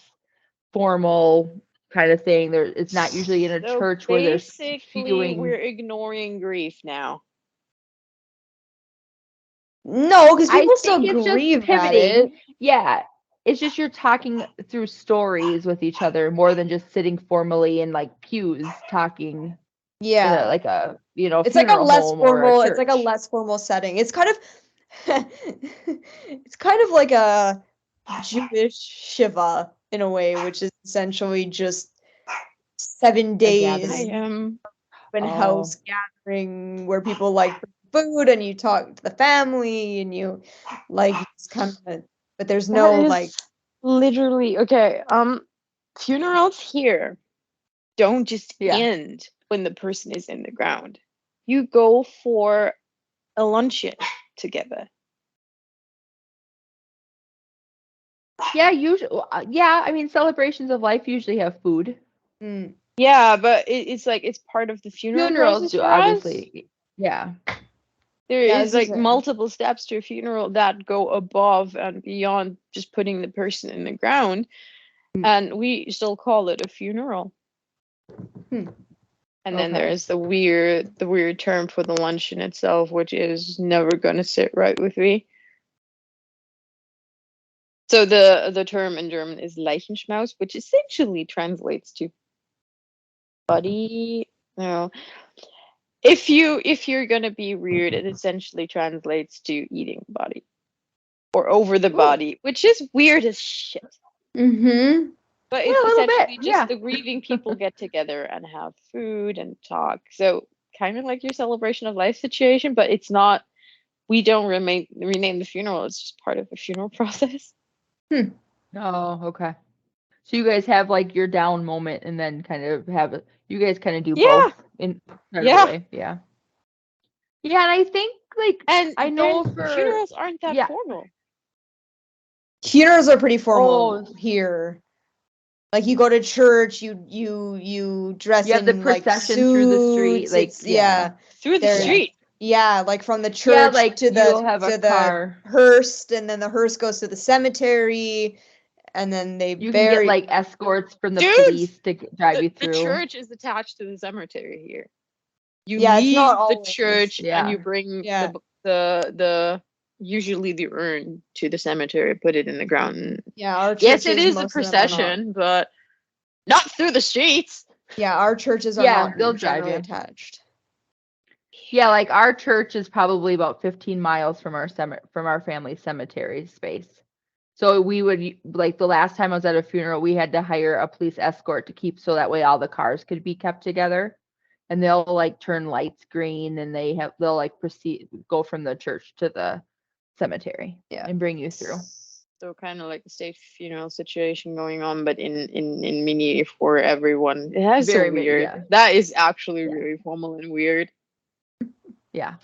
formal kind of thing. It's not usually in a So church where they're basically, we're spewing. ignoring grief now. No, because I people still think it's just grieve at it. pivoting. Yeah. It's just you're talking through stories with each other more than just sitting formally in like pews talking in Yeah. like a, It's like a funeral less home or a formal, it's like a church. less formal setting. It's kind of it's kind of like a Jewish Shiva in a way, which is essentially just 7 days I gathering. am. open Oh. house gathering where people like bring food and you talk to the family and you like it's kind of, but there's no That is like literally okay. Funerals here don't just Yeah. end when the person is in the ground. You go for a luncheon together. Yeah, usually. Yeah, I mean, celebrations of life usually have food. mm, Yeah, but it's like it's part of the funeral Funerals process do, for us. obviously. Yeah. There Yeah, is this is like it. multiple steps to a funeral that go above and beyond just putting the person in the ground, and we still call it a funeral. Hmm. And then Okay. there is the weird term for the luncheon itself, which is never gonna sit right with me. So the term in German is Leichenschmaus, which essentially translates to body. No, if you're gonna be weird, it essentially translates to eating the body or over the body, which is weird as shit. Mm-hmm. But Yeah, it's a little essentially bit. just Yeah. the grieving people get together and have food and talk. So kind of like your celebration of life situation, but it's not. We don't rename the funeral. It's just part of the funeral process. Oh, okay. So you guys have like your down moment and then kind of you guys kind of do Yeah. both in kind of Yeah. a way. Yeah. Yeah, and I think like And I know then for funerals aren't that yeah. formal. Funerals are pretty formal Oh, here. Like you go to church, you dress you have the in like procession through the street, suits. like It's yeah. Through the There- street. Yeah, like from the Yeah, church like to you'll have a the car. hearse, and then the hearse goes to the cemetery, and then they You can get bury. like escorts from the Dude, police to drive you The through. church is attached to the cemetery here. You Yeah, it's leave not the always. church and Yeah. you bring Yeah. the usually the urn to the cemetery, put it in the ground. Yeah, our Yes, it churches, is a most of them are not. procession, but not through the streets. Yeah, our churches are Yeah, not they'll drive generally you. attached. Yeah, like our church is probably about 15 miles from our family cemetery space. So we would like the last time I was at a funeral, we had to hire a police escort to keep so that way all the cars could be kept together. And they'll like turn lights green and they'll like go from the church to the cemetery Yeah. and bring you through. So kind of like a state funeral situation going on, but in mini for everyone. It has Very so mini, weird. yeah. That is actually Yeah. really formal and weird. Yeah.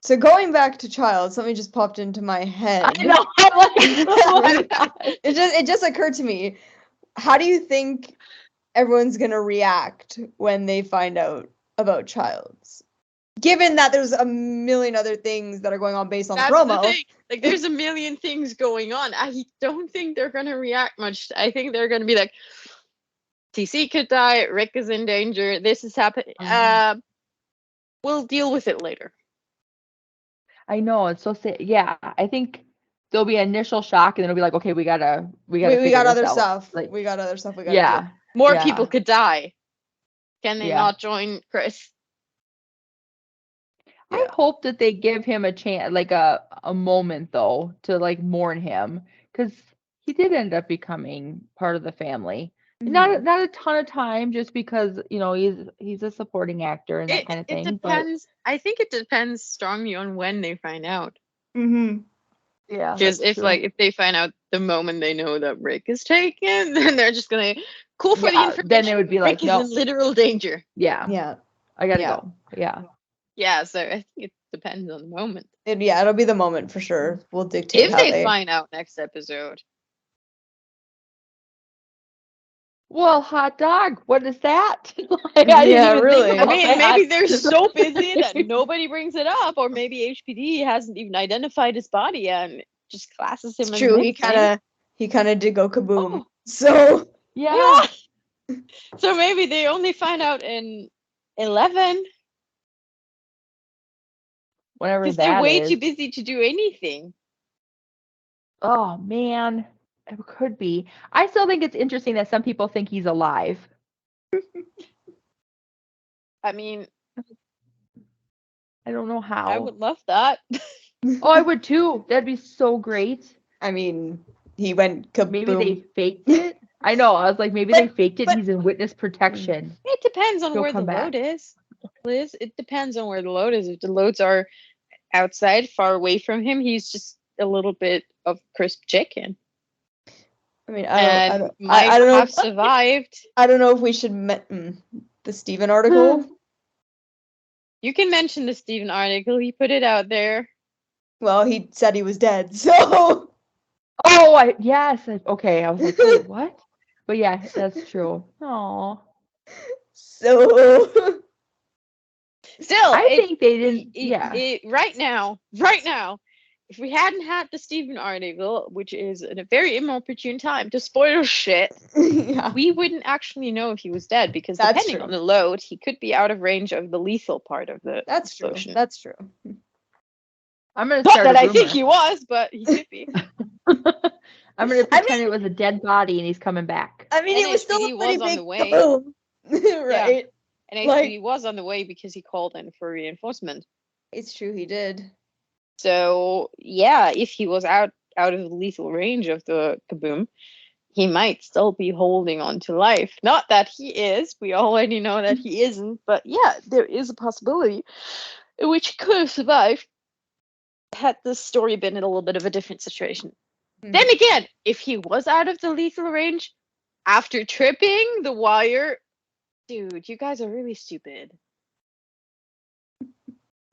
So going back to child, something just popped into my head. I know. I'm like, It just occurred to me. How do you think everyone's gonna react when they find out about Childs? Given that there's a million other things that are going on based on That's the the promo. thing. Like, there's a million things going on. I don't think they're gonna react much. I think they're gonna be like, TC could die. Rick is in danger. This is happening. We'll deal with it later. I know, it's so sad. Yeah, I think there'll be initial shock and then it'll be like, okay, we gotta we figure got this other out. stuff. Like, We got other stuff we gotta yeah. do. More Yeah. people could die. Can they Yeah. not join Chris? I Yeah. hope that they give him a chance, like a moment though, to like mourn him, because he did end up becoming part of the family. Mhm. Not a ton of time, just because he's a supporting actor and that kind of It thing. But depends. I think it depends strongly on when they find out. Mhm. yeah, Because that's true. if they find out the moment they know that Rick is taken, then they're just gonna cool for the Yeah, information. then it would be like, Rick is no, in literal danger. yeah, Yeah. I gotta Yeah. go. Yeah. Yeah, so I think it depends on the moment. It'll be the moment for sure. We'll dictate If how they they find out next episode, Well, hot dog, what is that? Like, I Yeah, didn't even really. think I about mean, that. maybe they're so busy that nobody brings it up, or maybe HPD hasn't even identified his body yet and just classes him It's as true. He missing. kind of did go kaboom. Oh, So Yeah. yeah. So maybe they only find out in 11 Whatever because they're that way is. too busy to do anything. Oh man, it could be. I still think it's interesting that some people think he's alive. I mean, I don't know I how. would love that. Oh, I would too. That'd be so great. I mean, he went Maybe they kaboom. faked it. I know. I was like, maybe they faked it. but- He's in witness protection. It depends on He'll where the come back. load is, Liz. It depends on where the load is. If the loads are outside, far away from him, he's just a little bit of crisp chicken. I mean, And might I don't know. have survived. I don't know if we should the Steven article. You can mention the Stephen article. He put it out there. Well, he said he was dead. So Oh, yes. Okay. I was like, wait, what? But yeah, that's true. Oh, so Still, I think they didn't. right now, if we hadn't had the Stephen article, which is at a very inopportune time to spoil shit, yeah. we wouldn't actually know if he was dead because That's depending true. on the load, he could be out of range of the lethal part of the That's true. explosion. That's true. I'm gonna Not start that a I think rumor. he was, but he could be. I'm gonna pretend it was a dead body and he's coming back. I mean, it was still NHPD a pretty was on big the way. kaboom, right? And Like- HPD was on the way because he called in for reinforcement. It's true, he did. So yeah, if he was out of lethal range of the kaboom, he might still be holding on to life. Not that he is. We already know that he isn't. But yeah, there is a possibility in which he could have survived had the story been in a little bit of a different situation. Then again, if he was out of the lethal range after tripping the wire, dude, you guys are really stupid.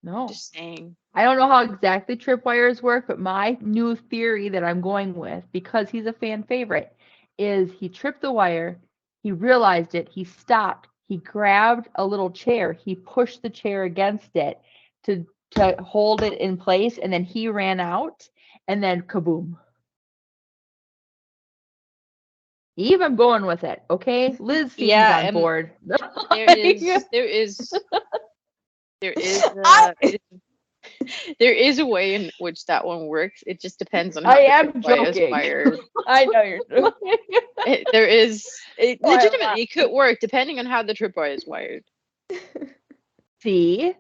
No. Just saying. I don't know how exactly tripwires work, but my new theory that I'm going with, because he's a fan favorite, is he tripped the wire, he realized it, he stopped, he grabbed a little chair, he pushed the chair against it to hold it in place, and then he ran out, and then kaboom. Eve, I'm going with it, okay? Liz seems on board. There is a way in which that one works. It just depends on how I the am tripwire is joking. wired. I know you're joking. It Why legitimately could work depending on how the tripwire is wired. See?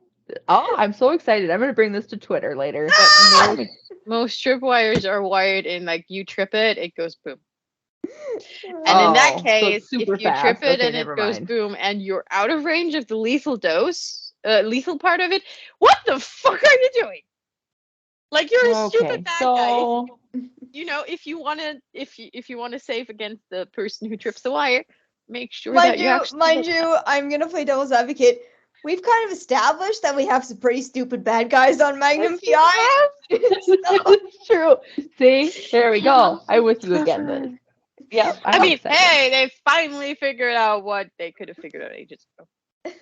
Oh, I'm so excited. I'm going to bring this to Twitter later. But most tripwires are wired in like you trip it, it goes boom. And in that so case, it's if super you trip fast. it Okay, and it never goes mind. boom and you're out of range of the lethal part of it, what the fuck are you doing? Like you're a stupid bad guy. You know, if you wanna save against the person who trips the wire, make sure that you actually mind you, I'm gonna play devil's advocate. We've kind of established that we have some pretty stupid bad guys on Magnum PI. It's true. See? There we go. I'm with you again, Liz. Yep. I mean, excited. hey, they finally figured out what they could have figured out ages ago.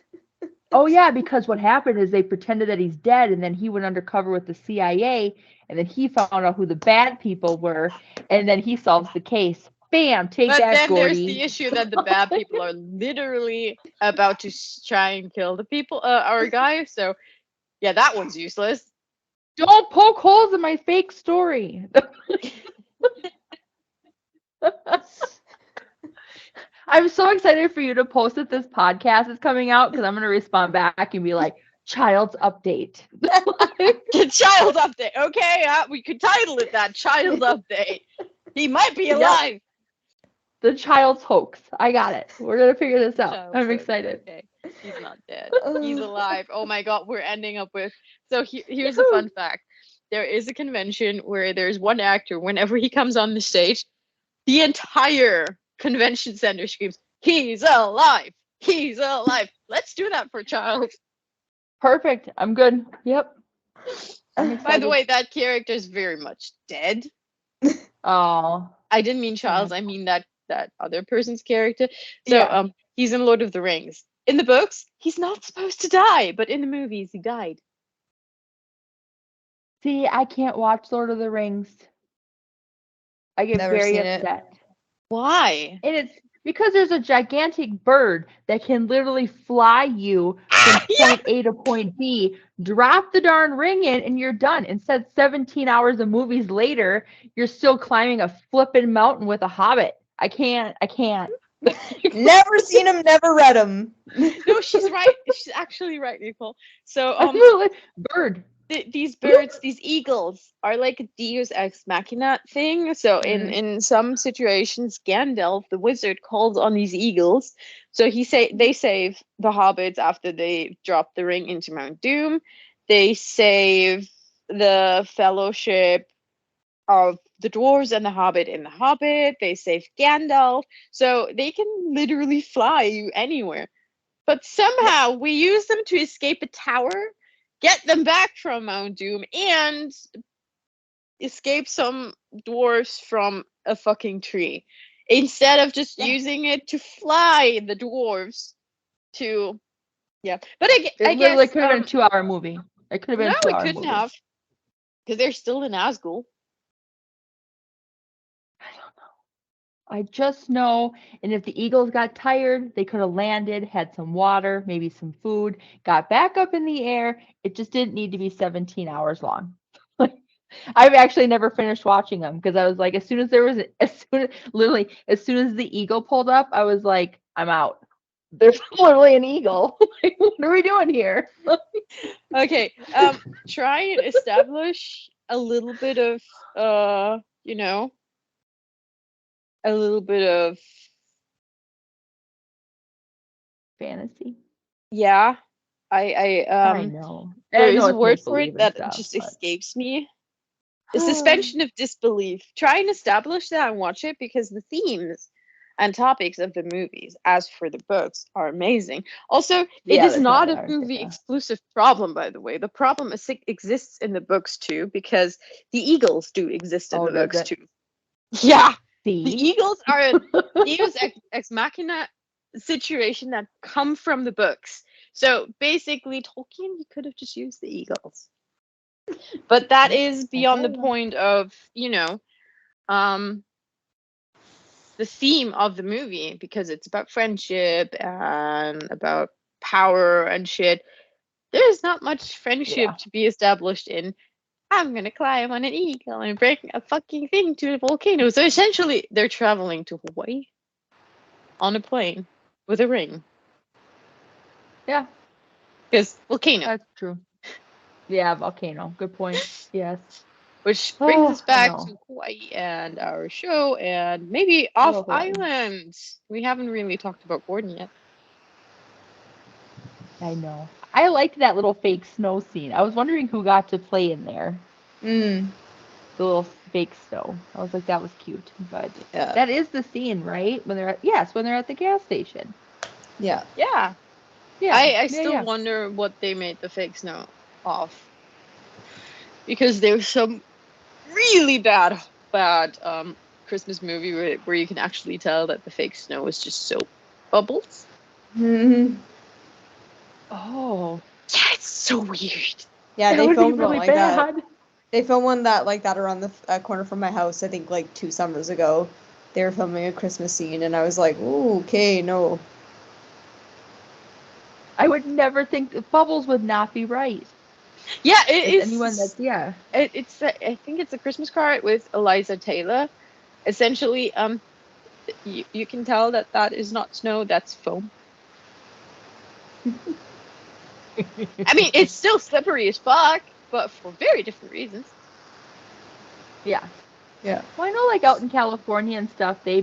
Oh yeah, because what happened is they pretended that he's dead, and then he went undercover with the CIA, and then he found out who the bad people were, and then he solves the case. Bam! Take But that, then Gordy. there's the issue that the bad people are literally about to try and kill the people, our guy. So yeah, that one's useless. Don't poke holes in my fake story. I'm so excited for you to post that this podcast is coming out because I'm going to respond back and be like, child's update. Child update. Okay, we could title it that. Child update. He might be alive. The child's hoax. I got it. We're going to figure this out. Child's I'm hoax, excited. Okay. He's not dead. He's alive. Oh my god, we're ending up with. So here's a fun fact. There is a convention where there's one actor, whenever he comes on the stage, the entire convention center screams, "He's alive! He's alive!" Let's do that for Child. Perfect. I'm good. Yep. By the way, that character is very much dead. Oh. I didn't mean Child. I mean that that other person's character. So Yeah. he's in Lord of the Rings. In the books, he's not supposed to die, but in the movies, he died. See, I can't watch Lord of the Rings. I get Never very seen it. upset. Why? And it's because there's a gigantic bird that can literally fly you from Yeah. point A to point B, drop the darn ring in, and you're done. Instead, 17 hours of movies later, you're still climbing a flippin' mountain with a hobbit. I can't. Never seen him, never read him. No, she's right. She's actually right, Nicole. So I literally bird. these birds, these eagles, are like a Deus ex machina thing. So in some situations, Gandalf, the wizard, calls on these eagles. So they save the hobbits after they drop the ring into Mount Doom. They save the Fellowship of the dwarves and the Hobbit in the Hobbit. They save Gandalf. So they can literally fly you anywhere. But somehow we use them to escape a tower, get them back from Mount Doom, and escape some dwarfs from a fucking tree. Instead of just using it to fly the dwarves to, yeah. But It I literally guess could have been a 2-hour movie. It could have been no, a 2-hour it couldn't movie. have, because they're still in Nazgul. I don't know. I just know, and if the Eagles got tired, they could have landed, had some water, maybe some food, got back up in the air. It just didn't need to be 17 hours long. I've actually never finished watching them because I was like, as soon as the eagle pulled up, I was like, I'm out. There's literally an eagle. Like, what are we doing here? Okay, try and establish a little bit of you know, a little bit of Fantasy. yeah. I I know. there I know is a it's word make for believe it and that stuff, just but escapes me. A suspension of disbelief. Try and establish that and watch it, because the themes and topics of the movies, as for the books, are amazing. Also, it yeah, is that's not what a I was movie yeah. exclusive problem, by the way. The problem exists in the books too, because the eagles do exist in Oh, the does books it? too. Yeah, the See? eagles are a Deus ex machina situation that come from the books. So basically, Tolkien, he could have just used the eagles. But that is beyond the point of, the theme of the movie, because it's about friendship and about power and shit. There's not much friendship Yeah. to be established in, I'm gonna climb on an eagle and break a fucking thing to a volcano. So essentially, they're traveling to Hawaii on a plane with a ring. Yeah, Because volcano. that's true. Yeah, volcano. Good point. Yes. Which brings Oh, us I back know. to Hawaii and our show, and maybe I off love Hawaii. island. We haven't really talked about Gordon yet. I know. I liked that little fake snow scene. I was wondering who got to play in there. Mm, The little fake snow. I was like, that was cute. But yeah. that is the scene, right? When they're at the gas station. Yeah. Yeah. Yeah. I yeah, still yeah. wonder what they made the fake snow off. Because there's some really bad Christmas movie where you can actually tell that the fake snow is just soap bubbles. Mhm. Oh, Yeah, it's so weird. Yeah, that they would be filmed one really like that. bad. They filmed one like that around the corner from my house, I think like 2 summers ago. They were filming a Christmas scene, and I was like, ooh, okay, no. I would never think that bubbles would not be right. Yeah, it As anyone is. that's yeah. I think it's a Christmas card with Eliza Taylor. Essentially, you can tell that that is not snow, that's foam. I mean, it's still slippery as fuck, but for very different reasons. Yeah. Yeah. Well, I know like out in California and stuff, they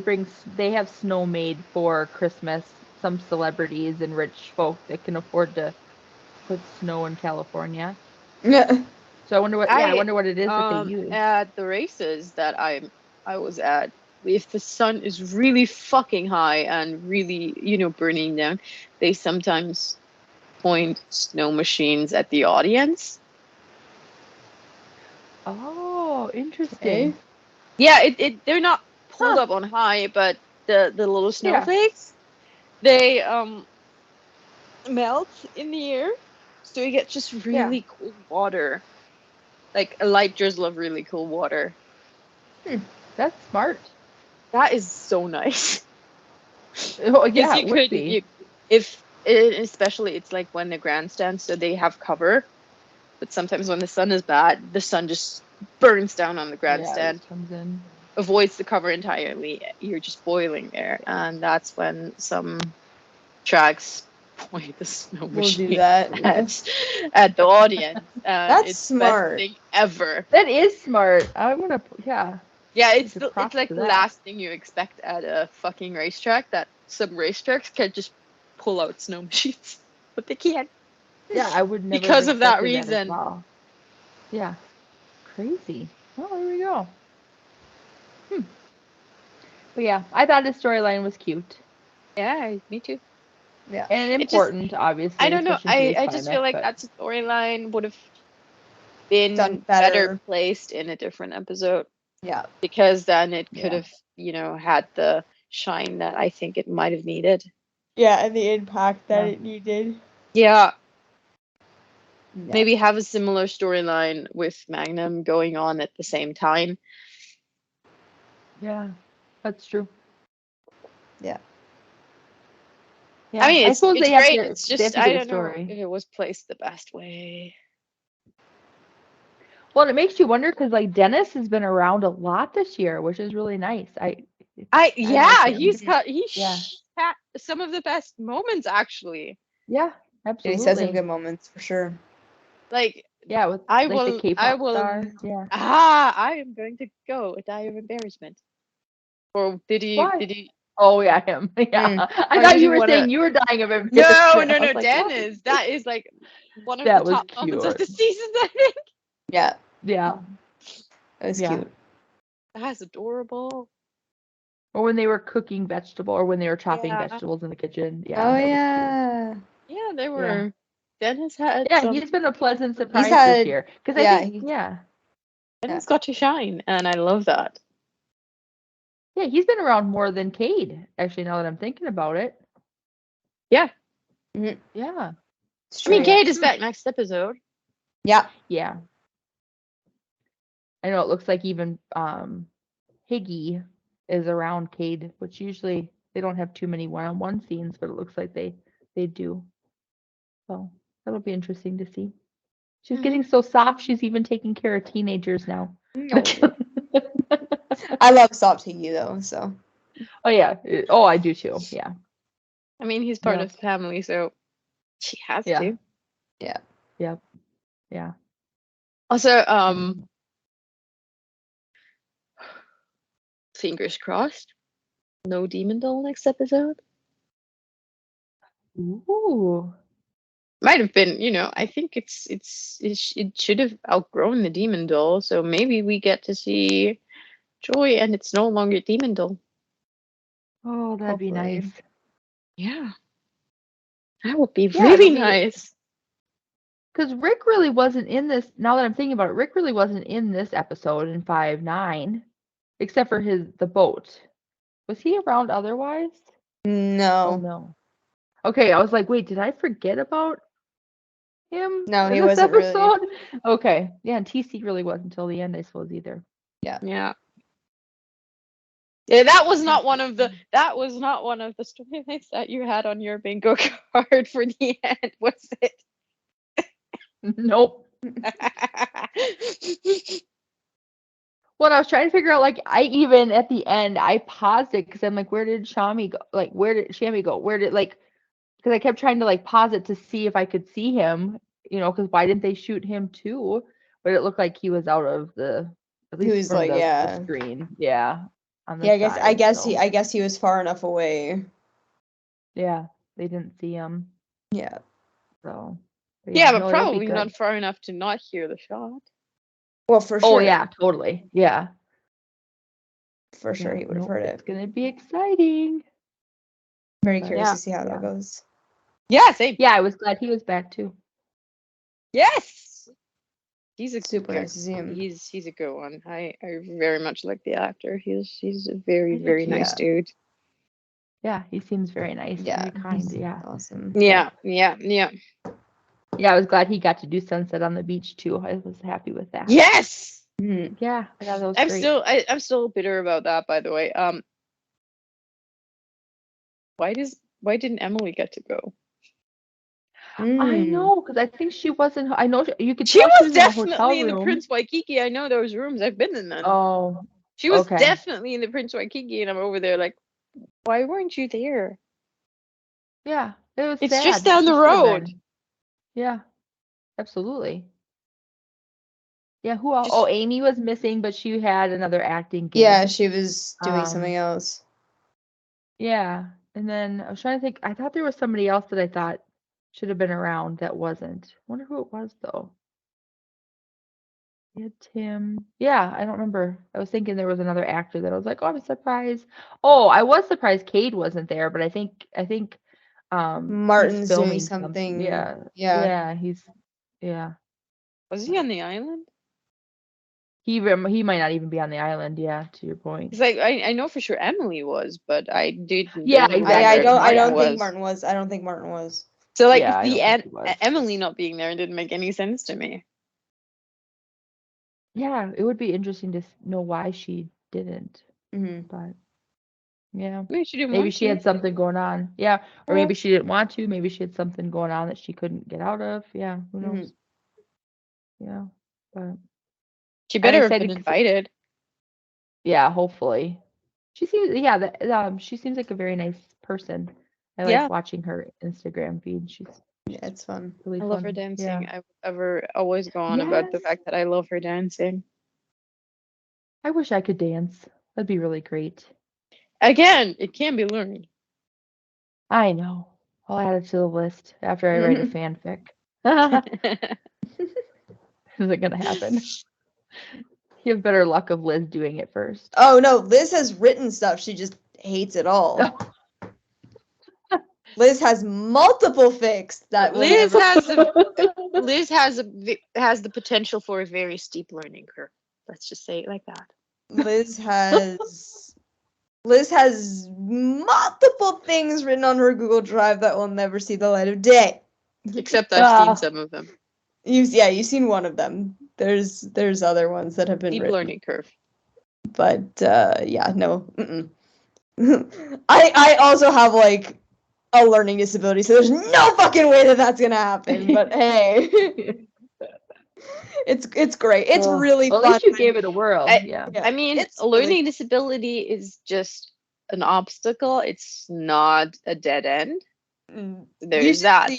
have snow made for Christmas. Some celebrities and rich folk that can afford to put snow in California. Yeah. So I wonder what it is that they use. At the races that I was at, if the sun is really fucking high and really, burning down, they sometimes point snow machines at the audience. Oh, Okay. interesting. Yeah, they're not pulled Huh. up on high, but the little snowflakes, they melt in the air, so you get just really cold water, like a light drizzle of really cool water. That's smart. That is so nice. Oh Because yeah, you it would could, be. especially it's like when the grandstand, so they have cover, but sometimes when the sun is bad, the sun just burns down on the Yeah, grandstand, it comes in. avoids the cover entirely. You're just boiling there, and that's when some tracks point the snow We'll do machine that. at the audience. That's It's the best smart. thing ever. That is smart. I'm gonna, yeah. Yeah, it's Give props like to the that. last thing you expect at a fucking racetrack, that some racetracks can just pull out snow machines, but they can't. Yeah, I would never Because have of that expected as reason. well. Yeah, crazy. Oh, there we go. But yeah, I thought his storyline was cute Yeah, me too. Yeah. and It just, important, obviously. I don't know. especially in I today's just feel climate, like but that storyline would have been Done better better. placed in a different episode, Yeah. because then it could Yeah. have, had the shine that I think it might have needed. Yeah, and the impact that Yeah. it needed. Yeah, yeah. maybe have a similar storyline with Magnum going on at the same time. Yeah, that's true. Yeah. Yeah, I mean, suppose it's they have great. to. It's They have just, to I give a don't know story. if it was placed the best way. Well, it makes you wonder because like Dennis has been around a lot this year, which is really nice. I Yeah, like him. he's got Yeah. had some of the best moments actually. Yeah, And he said some absolutely. good moments for sure. Like, Yeah, with I like the will, K-pop star. Yeah. I am going to go a die of embarrassment. Or Why? did he? Oh yeah, him. Yeah. I Oh, thought did you he were wanna? saying you were dying of embarrassment. No, I was like, what? Dennis. That is like one of That the was top moments of the cute. season, I think. Yeah. Yeah. It was Yeah. cute. That's adorable. Or when they were cooking vegetable, or when they were chopping Yeah. vegetables in the kitchen. Yeah. Oh that was yeah. Yeah, they were. Dennis had Yeah, some. he's been a pleasant surprise this had- year. Because yeah, I think, yeah, Dennis got to shine, and I love that. he's been around more than Cade. Actually, now that I'm thinking about it. Yeah. Yeah. It's I mean, true. Kate is back next episode. Yeah. Yeah. I know it looks like even Higgy is around Cade, which usually they don't have too many one-on-one scenes, but it looks like they do. So that'll be interesting to see. She's getting so soft. She's even taking care of teenagers now. I love Soft Higgy though, so. Oh yeah. Oh, I do too. Yeah. I mean, he's part Yeah. of the family, so she has Yeah. to. Yeah. Yep. Yeah. Also, fingers crossed, no demon doll next episode. Ooh. Might have been, I think it should have outgrown the demon doll, so maybe we get to see Joy and it's no longer demon doll. Oh, that'd be Hopefully. nice. Yeah, that would be Yeah, really it'll be- nice. Because Rick really wasn't in this. Now that I'm thinking about it, Rick really wasn't in this episode in 5-9, except for the boat. Was he around otherwise? Oh No. no. Okay, I was like, wait, did I forget about him? No, in he this wasn't really. episode? Okay, yeah, and TC really wasn't until the end, I suppose either. Yeah. Yeah, that was not one of the storylines that you had on your bingo card for the end, was it? Nope. Well, I was trying to figure out, like, I even at the end I paused it because I'm like, where did Shami go? Like, where did Shami go? Where did because I kept trying to like pause it to see if I could see him, because why didn't they shoot him too? But it looked like he was out of at He least was from like, the yeah. screen. Yeah. On the Yeah, I side, guess so, I guess he was far enough away. yeah, they didn't see him. Yeah. So Yeah, but no, it'll be probably good. not far enough to not hear the shot. Well, for sure. Oh yeah, totally. Yeah. For sure Yeah, he would have nope, heard it's it. gonna be exciting. Very But curious yeah, to see how yeah. that goes. Yeah, same. Yeah, I was glad he was back too. Yes. He's a Super good, nice to see him. He's a good one. I very much like the actor. He's a very, I do very too. nice dude. Yeah, he seems very nice, Yeah, very kind. he's Yeah. awesome. Yeah. Yeah, I was glad he got to do sunset on the beach too. I was happy with that. Yes. Mhm. Yeah, I thought that was great. I'm still bitter about that, by the way. Why didn't Emily get to go? I Mm. know, because I think she wasn't. I know you could She tell she was was in a hotel definitely in the room. Prince Waikiki. I know those rooms. I've been in them. Oh, She was okay. definitely in the Prince Waikiki, and I'm over there like, why weren't you there? Yeah, it was It's sad. just down She the should have road. been. Yeah, absolutely. Yeah, who else? Just Oh, Amy was missing, but she had another acting gig. Yeah, she was doing something else. Yeah, and then I was trying to think. I thought there was somebody else that I thought should have been around that wasn't. I wonder who it was though. Yeah, Tim. Yeah, I don't remember. I was thinking there was another actor that I was like, oh, I'm surprised. Oh, I was surprised Cade wasn't there, but I think he's Martin's doing filming something. Yeah, Yeah. yeah. was he on the island? He might not even be on the island. Yeah, to your point. It's like I know for sure Emily was, but I didn't. Yeah, don't exactly. I remember if don't Martin think was. Martin was. I don't think Martin was. So like Yeah, I don't think he was. Emily not being there didn't make any sense to me. Yeah, it would be interesting to know why she didn't. Hmm. But yeah, Maybe she didn't maybe want she to. had something going on. Yeah, or Well, maybe she didn't want to. Maybe she had something going on that she couldn't get out of. Yeah, who Mhm. knows? Yeah, but she I'm better have excited been to see. invited. Yeah, hopefully. She seems she seems like a very nice person. I Yeah. like watching her Instagram feed. She's Yeah, it's fun. really I love her fun. dancing. Yeah. I've ever always go on about the Yes. fact that I love her dancing. I wish I could dance. That'd be really great. Again, it can be learned. I know. I'll add it to the list after I write a fanfic. Is it gonna happen? You have better luck of Liz doing it first. Oh no, Liz has written stuff. She just hates it all. Liz has multiple fics that will Liz never. has has the potential for a very steep learning curve. Let's just say it like that. Liz has multiple things written on her Google Drive that will never see the light of day. Except I've seen some of them. You've seen one of them. There's other ones that have been Steep written. learning curve. But yeah, no. I also have like a learning disability, so there's no fucking way that that's gonna happen. But hey, it's great. It's really well, fun. at least you gave it a whirl. Yeah. I mean, It's a learning disability is just an obstacle. It's not a dead end. There's that.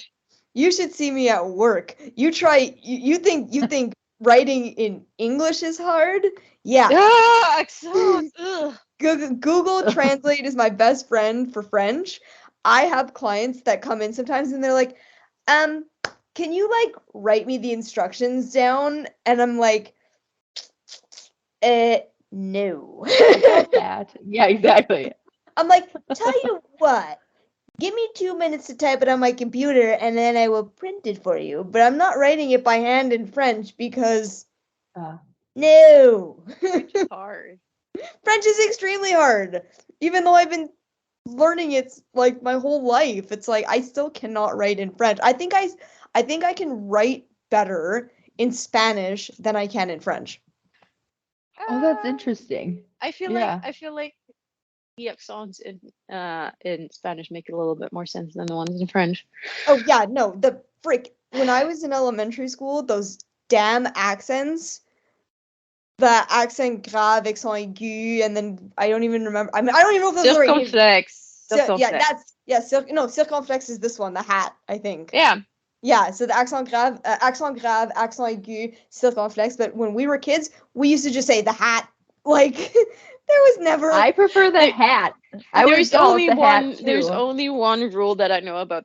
You should see me at work. You think writing in English is hard? Yeah. Ah, accent. Ugh. Google Translate is my best friend for French. I have clients that come in sometimes and they're like, can you like write me the instructions down? And I'm like, no. That. Yeah, exactly. I'm like, tell you what, give me 2 minutes to type it on my computer and then I will print it for you. But I'm not writing it by hand in French because no. French is hard. French is extremely hard. Even though I've been learning it like my whole life, it's like I still cannot write in French. I think I can write better in Spanish than I can in French. Oh, that's interesting. I feel like the accents in Spanish make a little bit more sense than the ones in French. Oh yeah, no, the frick. When I was in elementary school, those damn accents. The accent grave, accent aigu, and then I don't even remember. I mean, I don't even know if those are right names. Circonflex. Circonflex is this one, the hat, I think. Yeah. Yeah, so the accent grave, accent aigu, circonflex. But when we were kids, we used to just say the hat. Like there was never. I prefer the hat. There's only one rule that I know about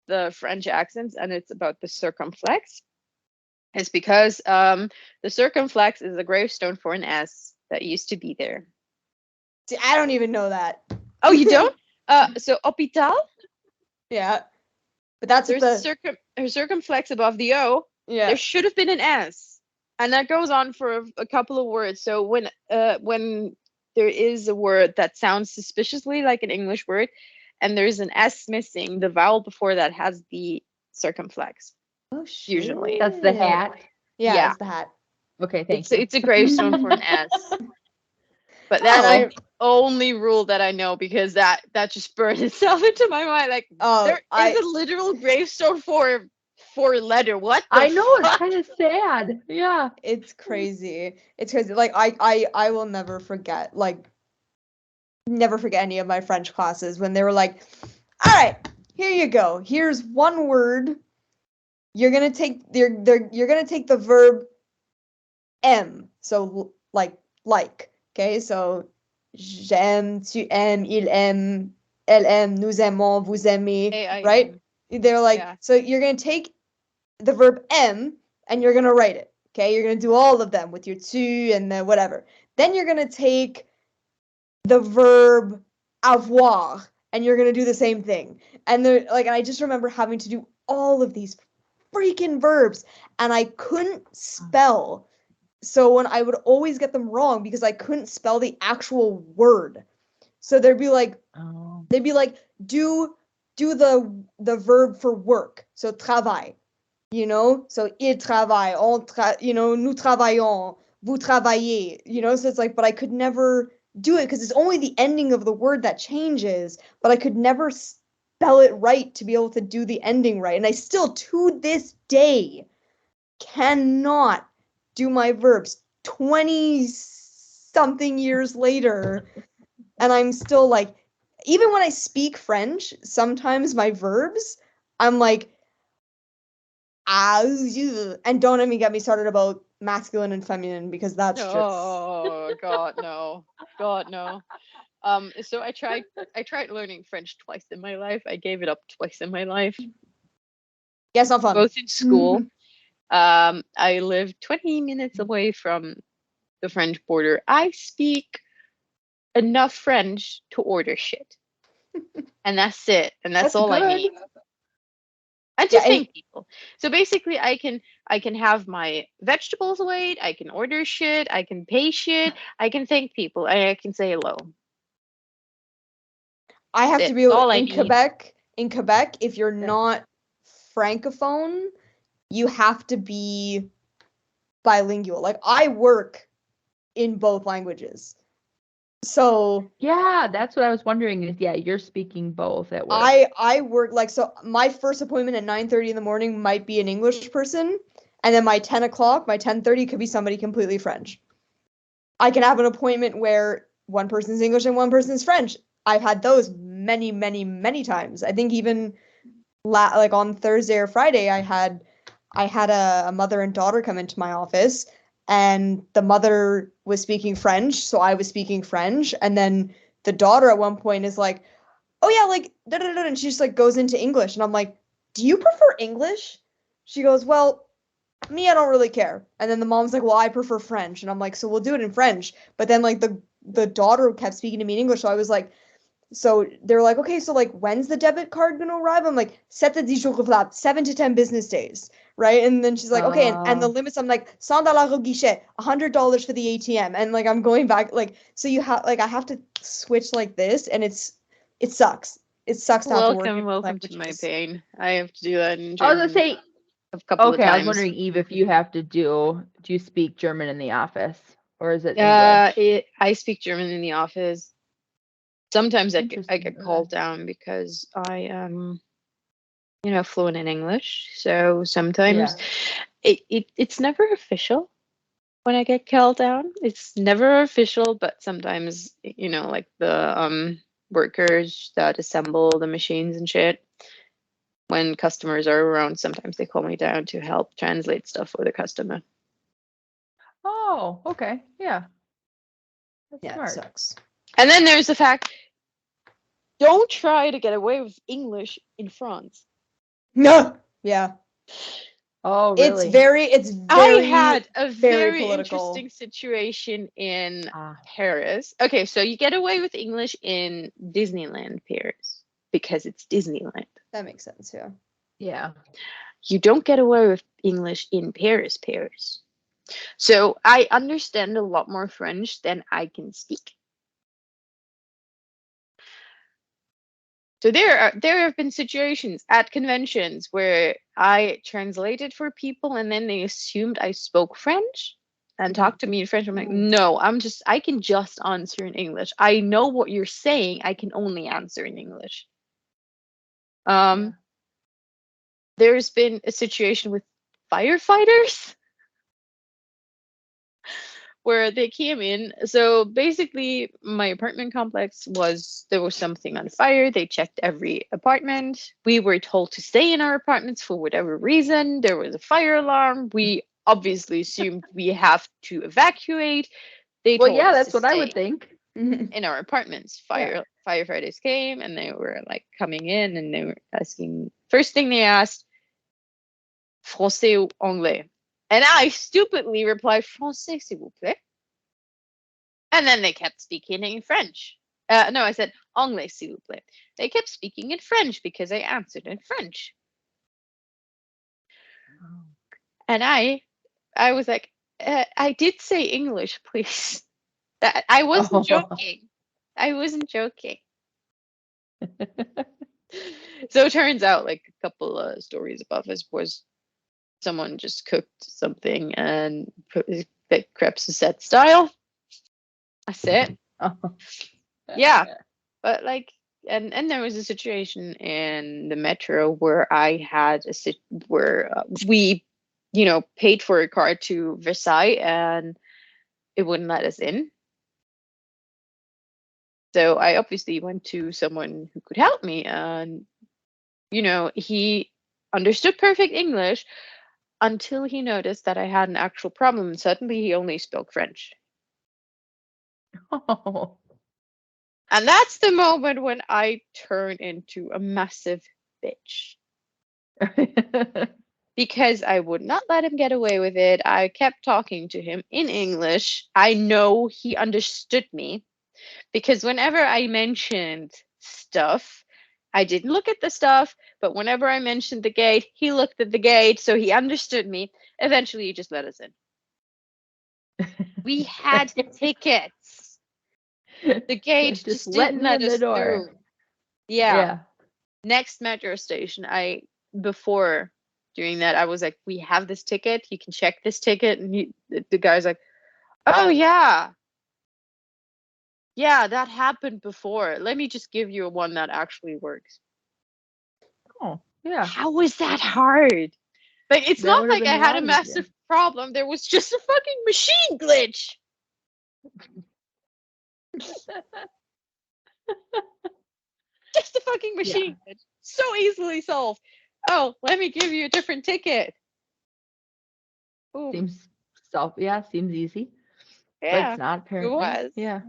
the French accents, and it's about the circumflex. It's because the circumflex is a gravestone for an S that used to be there. See, I don't even know that. Oh, you don't? So hôpital. Yeah, but that's there's a circumflex above the O. Yeah, there should have been an S, and that goes on for a couple of words. So when there is a word that sounds suspiciously like an English word, and there's an S missing. The vowel before that has the circumflex. Oh Usually. That's the shit. hat. Yeah, Yeah. it's the hat. Okay, thank It's you. it's a gravestone for an S. But Oh, that's I- the only rule that I know, because that just burned itself into my mind. Like, Oh, there is a literal gravestone for a letter. What the I know, it's fuck? kind of sad. Yeah. It's crazy. It's crazy. Like I will never forget. Like never forget any of my French classes when they were like, "All right, here you go. Here's one word. You're gonna take you're gonna take the verb aime. So like. Okay, so j'aime, tu aimes, il aime, elle aime, nous aimons, vous aimez, right? They're like, Yeah. so you're gonna take the verb aime and you're gonna write it. Okay, you're gonna do all of them with your tu and the whatever. Then you're gonna take the verb avoir and you're gonna do the same thing. And they're like, and I just remember having to do all of these freaking verbs, and I couldn't spell. So when I would always get them wrong because I couldn't spell the actual word. So they'd be like, Oh. do the verb for work. So travail. You know, so il travaille, nous travaillons, vous travaillez, so it's like, but I could never do it because it's only the ending of the word that changes, but I could never spell it right to be able to do the ending right. And I still, to this day, cannot do my verbs 20 something years later. And I'm still like, even when I speak French, sometimes my verbs, I'm like, and don't even get me started about masculine and feminine because that's just Oh God, no. God, no. So I tried learning French twice in my life. I gave it up twice in my life, yeah, it's not fun. both in school. I live 20 minutes away from the French border. I speak enough French to order shit. And that's it. And that's all I good. need. And to Yeah, and thank people. So basically I can have my vegetables weighed, I can order shit, I can pay shit, I can thank people, and I can say hello. I have That's to be able all I in need. Quebec, if you're not francophone, you have to be bilingual. Like I work in both languages. So Yeah, that's what I was wondering is, yeah, you're speaking both at work. I work like, so my first appointment at 9:30 in the morning might be an English person, and then my 10 o'clock, my 10:30 could be somebody completely French. I can have an appointment where one person's English and one person's French. I've had those many, many, many times. I think even like on Thursday or Friday, I had a mother and daughter come into my office, and the mother was speaking French, so I was speaking French, and then the daughter at one point is like, "Oh yeah, like da da da," and she just like goes into English, and I'm like, "Do you prefer English?" She goes, "Well, me, I don't really care." And then the mom's like, "Well, I prefer French," and I'm like, "So we'll do it in French." But then like the daughter kept speaking to me in English, so I was like, so they're like, "Okay, so like when's the debit card gonna arrive?" I'm like, "7 to 10 jours ouvrables, 7 to 10 business days." Right? And then she's like, "Okay," and the limits, I'm like, $100 au guichet, $100 for the ATM. And like I'm going back, like, so you have like I have to switch like this, and it sucks. It sucks to have to work in Welcome to my languages. pain. I have to do that in I was German gonna say, a couple of okay, I was times. wondering, Eve, if you have to do you speak German in the office or is it English? I speak German in the office. Sometimes I Interesting. get called down because I am, fluent in English. So sometimes it's never official when I get called down. It's never official, but sometimes, like the workers that assemble the machines and shit, when customers are around, sometimes they call me down to help translate stuff for the customer. Oh, okay. Yeah. That's Yeah, it smart. sucks. And then there's the fact, don't try to get away with English in France. No. Yeah. Oh, It's really? very I had a very very political. interesting situation in Ah, Paris. Okay, so you get away with English in Disneyland Paris because it's Disneyland. That makes sense, yeah. yeah. You don't get away with English in Paris. So I understand a lot more French than I can speak. So there have been situations at conventions where I translated for people and then they assumed I spoke French and talked to me in French. I'm like, no, I can just answer in English. I know what you're saying. I can only answer in English. There's been a situation with firefighters where they came in. So basically, my apartment complex there was something on fire. They checked every apartment. We were told to stay in our apartments for whatever reason. There was a fire alarm. We obviously assumed we have to evacuate. They Well, told yeah, us that's to what I would stay think. in our apartments. Firefighters came and they were like coming in and they were asking. First thing they asked, français ou anglais? And I stupidly replied, français, s'il vous plaît. And then they kept speaking in French. No, I said anglais, s'il vous plaît. They kept speaking in French because I answered in French. And I was like, I did say English, please. I wasn't joking. I wasn't joking. So it turns out, like a couple of stories above us was someone just cooked something and put like crêpe Suzette style. That's it. Yeah, but like, and there was a situation in the metro where I had where we, paid for a car to Versailles and it wouldn't let us in. So I obviously went to someone who could help me, and he understood perfect English until he noticed that I had an actual problem. And suddenly he only spoke French. Oh. And that's the moment when I turn into a massive bitch. Because I would not let him get away with it. I kept talking to him in English. I know he understood me because whenever I mentioned stuff, I didn't look at the stuff, but whenever I mentioned the gate, he looked at the gate, so he understood me. Eventually, he just let us in. We had tickets. The gate just let didn't me let in the us door. through. Yeah. Next metro station, before doing that, I was like, we have this ticket. You can check this ticket. And the guy's like, oh, yeah. Yeah, that happened before. Let me just give you one that actually works. Oh, yeah. How is that hard? Like, it's That not would have like been I a had lot a easier. massive problem. There was just a fucking machine glitch. Just a fucking machine glitch. So easily solved. Oh, let me give you a different ticket. Boom. Seems easy. But Yeah, it's not it apparently. was. Yeah.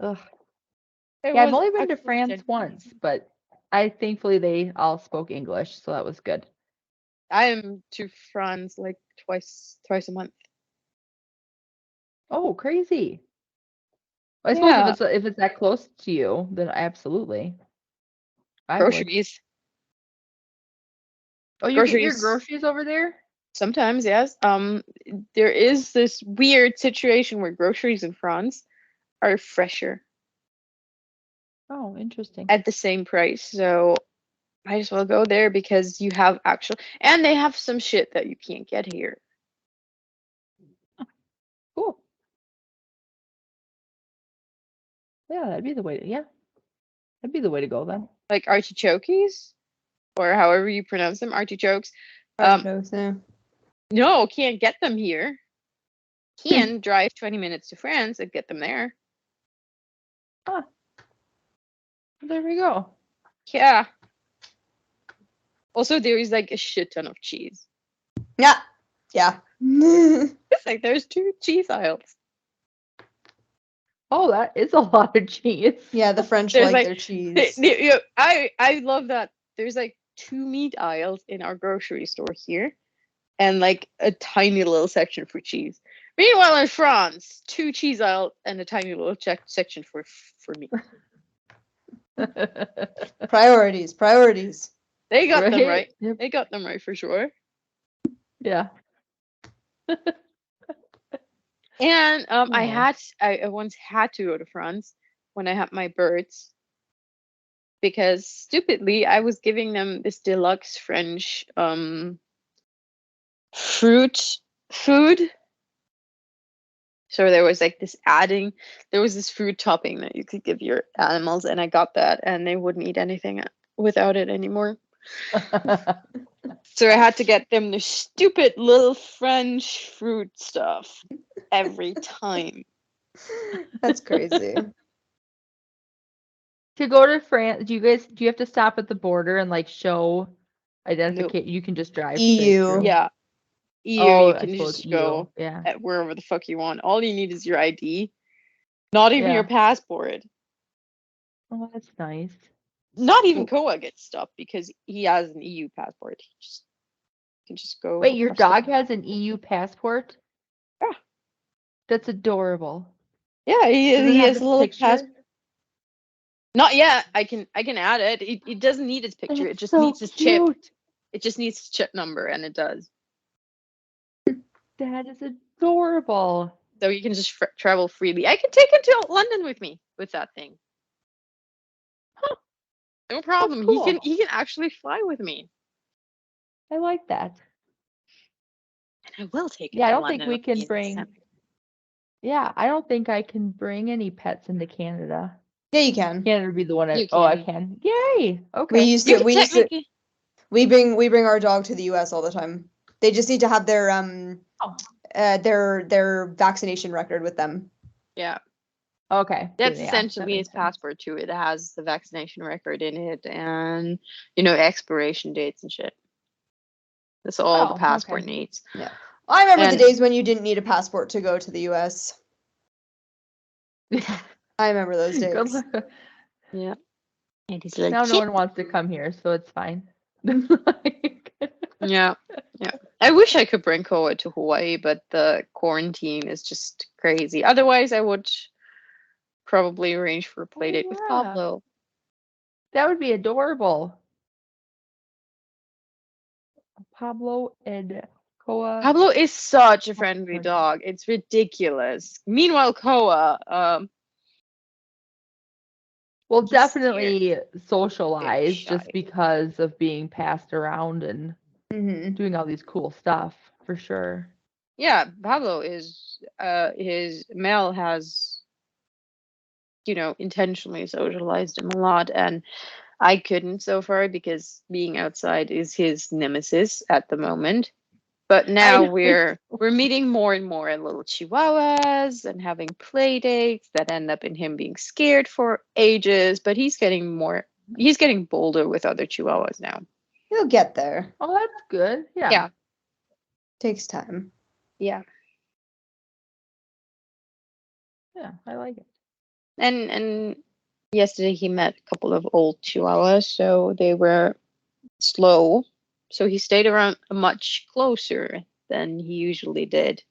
Ugh. It Yeah, I've was only been to actually France genuine. once, but thankfully they all spoke English, so that was good. I am to France like twice a month. Oh, crazy. I Yeah. suppose if it's that close to you, then absolutely. I would. Groceries. Oh, you get your groceries over there? Sometimes, yes. There is this weird situation where groceries in France are fresher Oh, interesting. at the same price. So might as well go there because you have and they have some shit that you can't get here. Cool. Yeah, that'd be the way to go then. Like artichokes, or however you pronounce them, artichokes. Artichokes, yeah. No, can't get them here. Can drive 20 minutes to France and get them there. Ah, there we go. Yeah. Also, there is like a shit ton of cheese. Yeah. Yeah. It's like there's 2 cheese aisles. Oh, that is a lot of cheese. Yeah, the French There's like their cheese. I love that. There's like 2 meat aisles in our grocery store here, and like a tiny little section for cheese. Meanwhile, in France, 2 cheese aisles and a tiny little section for meat. Priorities. They got them right. Yep. They got them right for sure. Yeah. And Oh. I once had to go to France when I had my birds. because stupidly I was giving them this deluxe French fruit food. So there was like there was this fruit topping that you could give your animals, and I got that, and they wouldn't eat anything without it anymore. So I had to get them the stupid little French fruit stuff every time. That's crazy. To go to France, do you have to stop at the border and like show identification? You can just drive straight EU. through. Yeah. EU, Oh, you I can suppose just EU. go Yeah. at wherever the fuck you want. All you need is your ID. Not even your Yeah. passport. Oh, that's nice. Not even Koa gets stopped because he has an EU passport. He can just go. Wait, your across the- dog has an EU passport? Yeah. That's adorable. Yeah, Does it he have has a its little picture? passport. Not yet. I can add it. It doesn't need its picture. It That's just so needs his chip. cute. It just needs his chip number, and it does. That is adorable. So you can just travel freely. I can take him to London with me with that thing. Huh. No problem. cool. He can actually fly with me. I like that. And I will take him Yeah, I to don't London think we with can me in bring. December. Yeah, I don't think I can bring any pets into Canada. Yeah, you can. Canada would be the one. You Oh, I can. can. Yay! We Okay. used You to. can technically. We bring our dog to the U.S. all the time. They just need to have their Oh. their vaccination record with them. Yeah. Okay. That's Yeah, essentially that his makes sense. passport too. It has the vaccination record in it, and expiration dates and shit. That's all the Oh, passport okay. needs. Yeah. I remember the And- days when you didn't need a passport to go to the U.S. I remember those Good days. luck. Yeah. And he's like, Now no one wants to come here, so it's fine. yeah. I wish I could bring Koa to Hawaii, but the quarantine is just crazy. Otherwise, I would probably arrange for a play date with yeah. Pablo. That would be adorable. Pablo and Koa. Pablo is such a friendly California. dog. It's ridiculous. Meanwhile, Koa, Will he's definitely socialize shy. just because of being passed around and doing all these cool stuff for sure. Yeah, Pablo is Mel has intentionally socialized him a lot, and I couldn't so far because being outside is his nemesis at the moment. But now we're meeting more and more little chihuahuas and having play dates that end up in him being scared for ages, but he's getting bolder with other chihuahuas now. You'll get there. Oh, that's good. Yeah. Yeah. Takes time. Yeah. Yeah, I like it. And yesterday he met a couple of old chihuahuas, so they were slow. So he stayed around much closer than he usually did.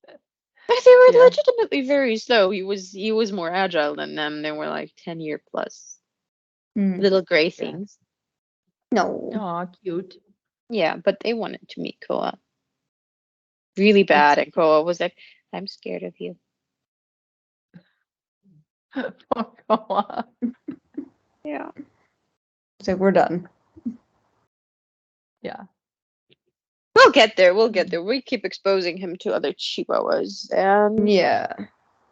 But they were legitimately very slow. He was more agile than them. They were like 10-year plus. Little gray things. No. Aw, cute. Yeah, but they wanted to meet Koa. Really bad, and Koa was like, I'm scared of you. Poor Koa. Yeah. So we're done. Yeah. We'll get there. We keep exposing him to other chihuahuas, and Yeah.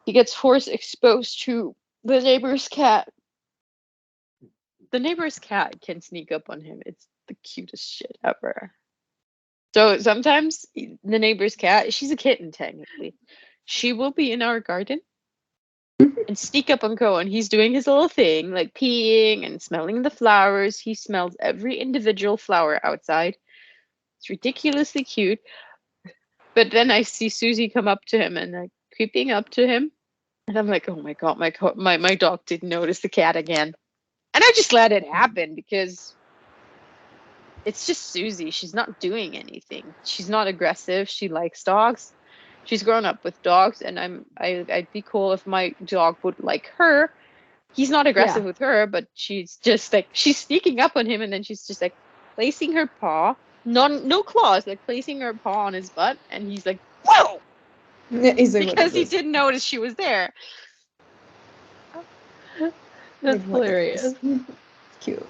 he gets force exposed to the neighbor's cat. The neighbor's cat can sneak up on him. It's the cutest shit ever. So sometimes the neighbor's cat, she's a kitten technically, she will be in our garden and sneak up on Ko, and he's doing his little thing, like peeing and smelling the flowers. He smells every individual flower outside. It's ridiculously cute. But then I see Susie come up to him and like creeping up to him. And I'm like, oh my God, my dog didn't notice the cat again. And I just let it happen because it's just Susie. She's not doing anything. She's not aggressive. She likes dogs. She's grown up with dogs, and I'd be cool if my dog would like her. He's not aggressive with her, but she's just like she's sneaking up on him, and then she's just like placing her paw, no claws, like placing her paw on his butt, and he's like, whoa! He's like, Because he didn't notice she was there. That's Like, what is hilarious. this? Cute.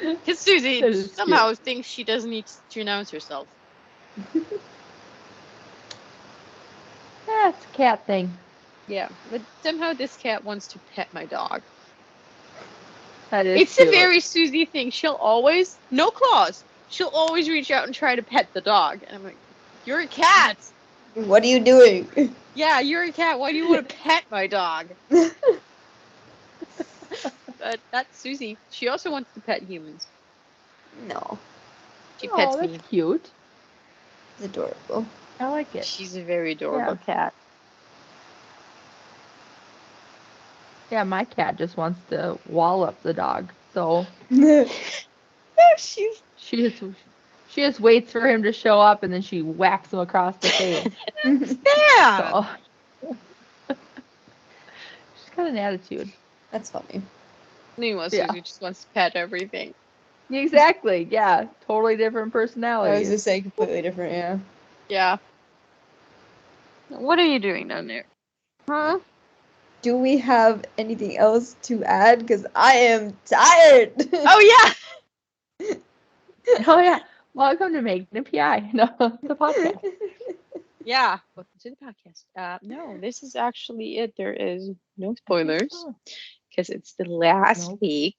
Because Susie That is somehow thinks she doesn't need to announce herself. That's a cat thing. Yeah, but somehow this cat wants to pet my dog. That is It's cute. a very Susie thing. She'll always, no claws, she'll always reach out and try to pet the dog. And I'm like, you're a cat. What are you doing? Yeah, you're a cat. Why do you want to pet my dog? But that's Susie. She also wants to pet humans. No, She Oh, pets that's me. cute. it's adorable. I like it. She's a very adorable cat. Yeah, my cat just wants to wallop the dog. So She's she just waits for him to show up and then she whacks him across the face. yeah. So she's got an attitude. That's funny. Meanwhile, Yeah. Susie just wants to pet everything. Exactly. Yeah. Totally different I was personalities. just saying completely different, yeah. Yeah. What are you doing down there? Huh? Do we have anything else to add? Because I am tired. Oh yeah. Oh yeah. Welcome to Magnum PI. No, the podcast. Yeah. Welcome to the podcast. No, this is actually it. There is no spoilers Oh, because it's the last Nope. week.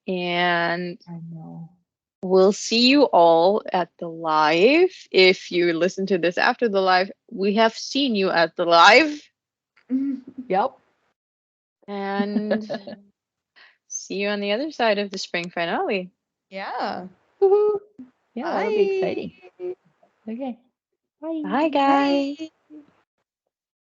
And I know. we'll see you all at the live. If you listen to this after the live, we have seen you at the live. Yep. And see you on the other side of the spring finale. Yeah. Woohoo. Yeah, that'll be Bye. exciting. Okay. Bye. Bye, guys. Bye.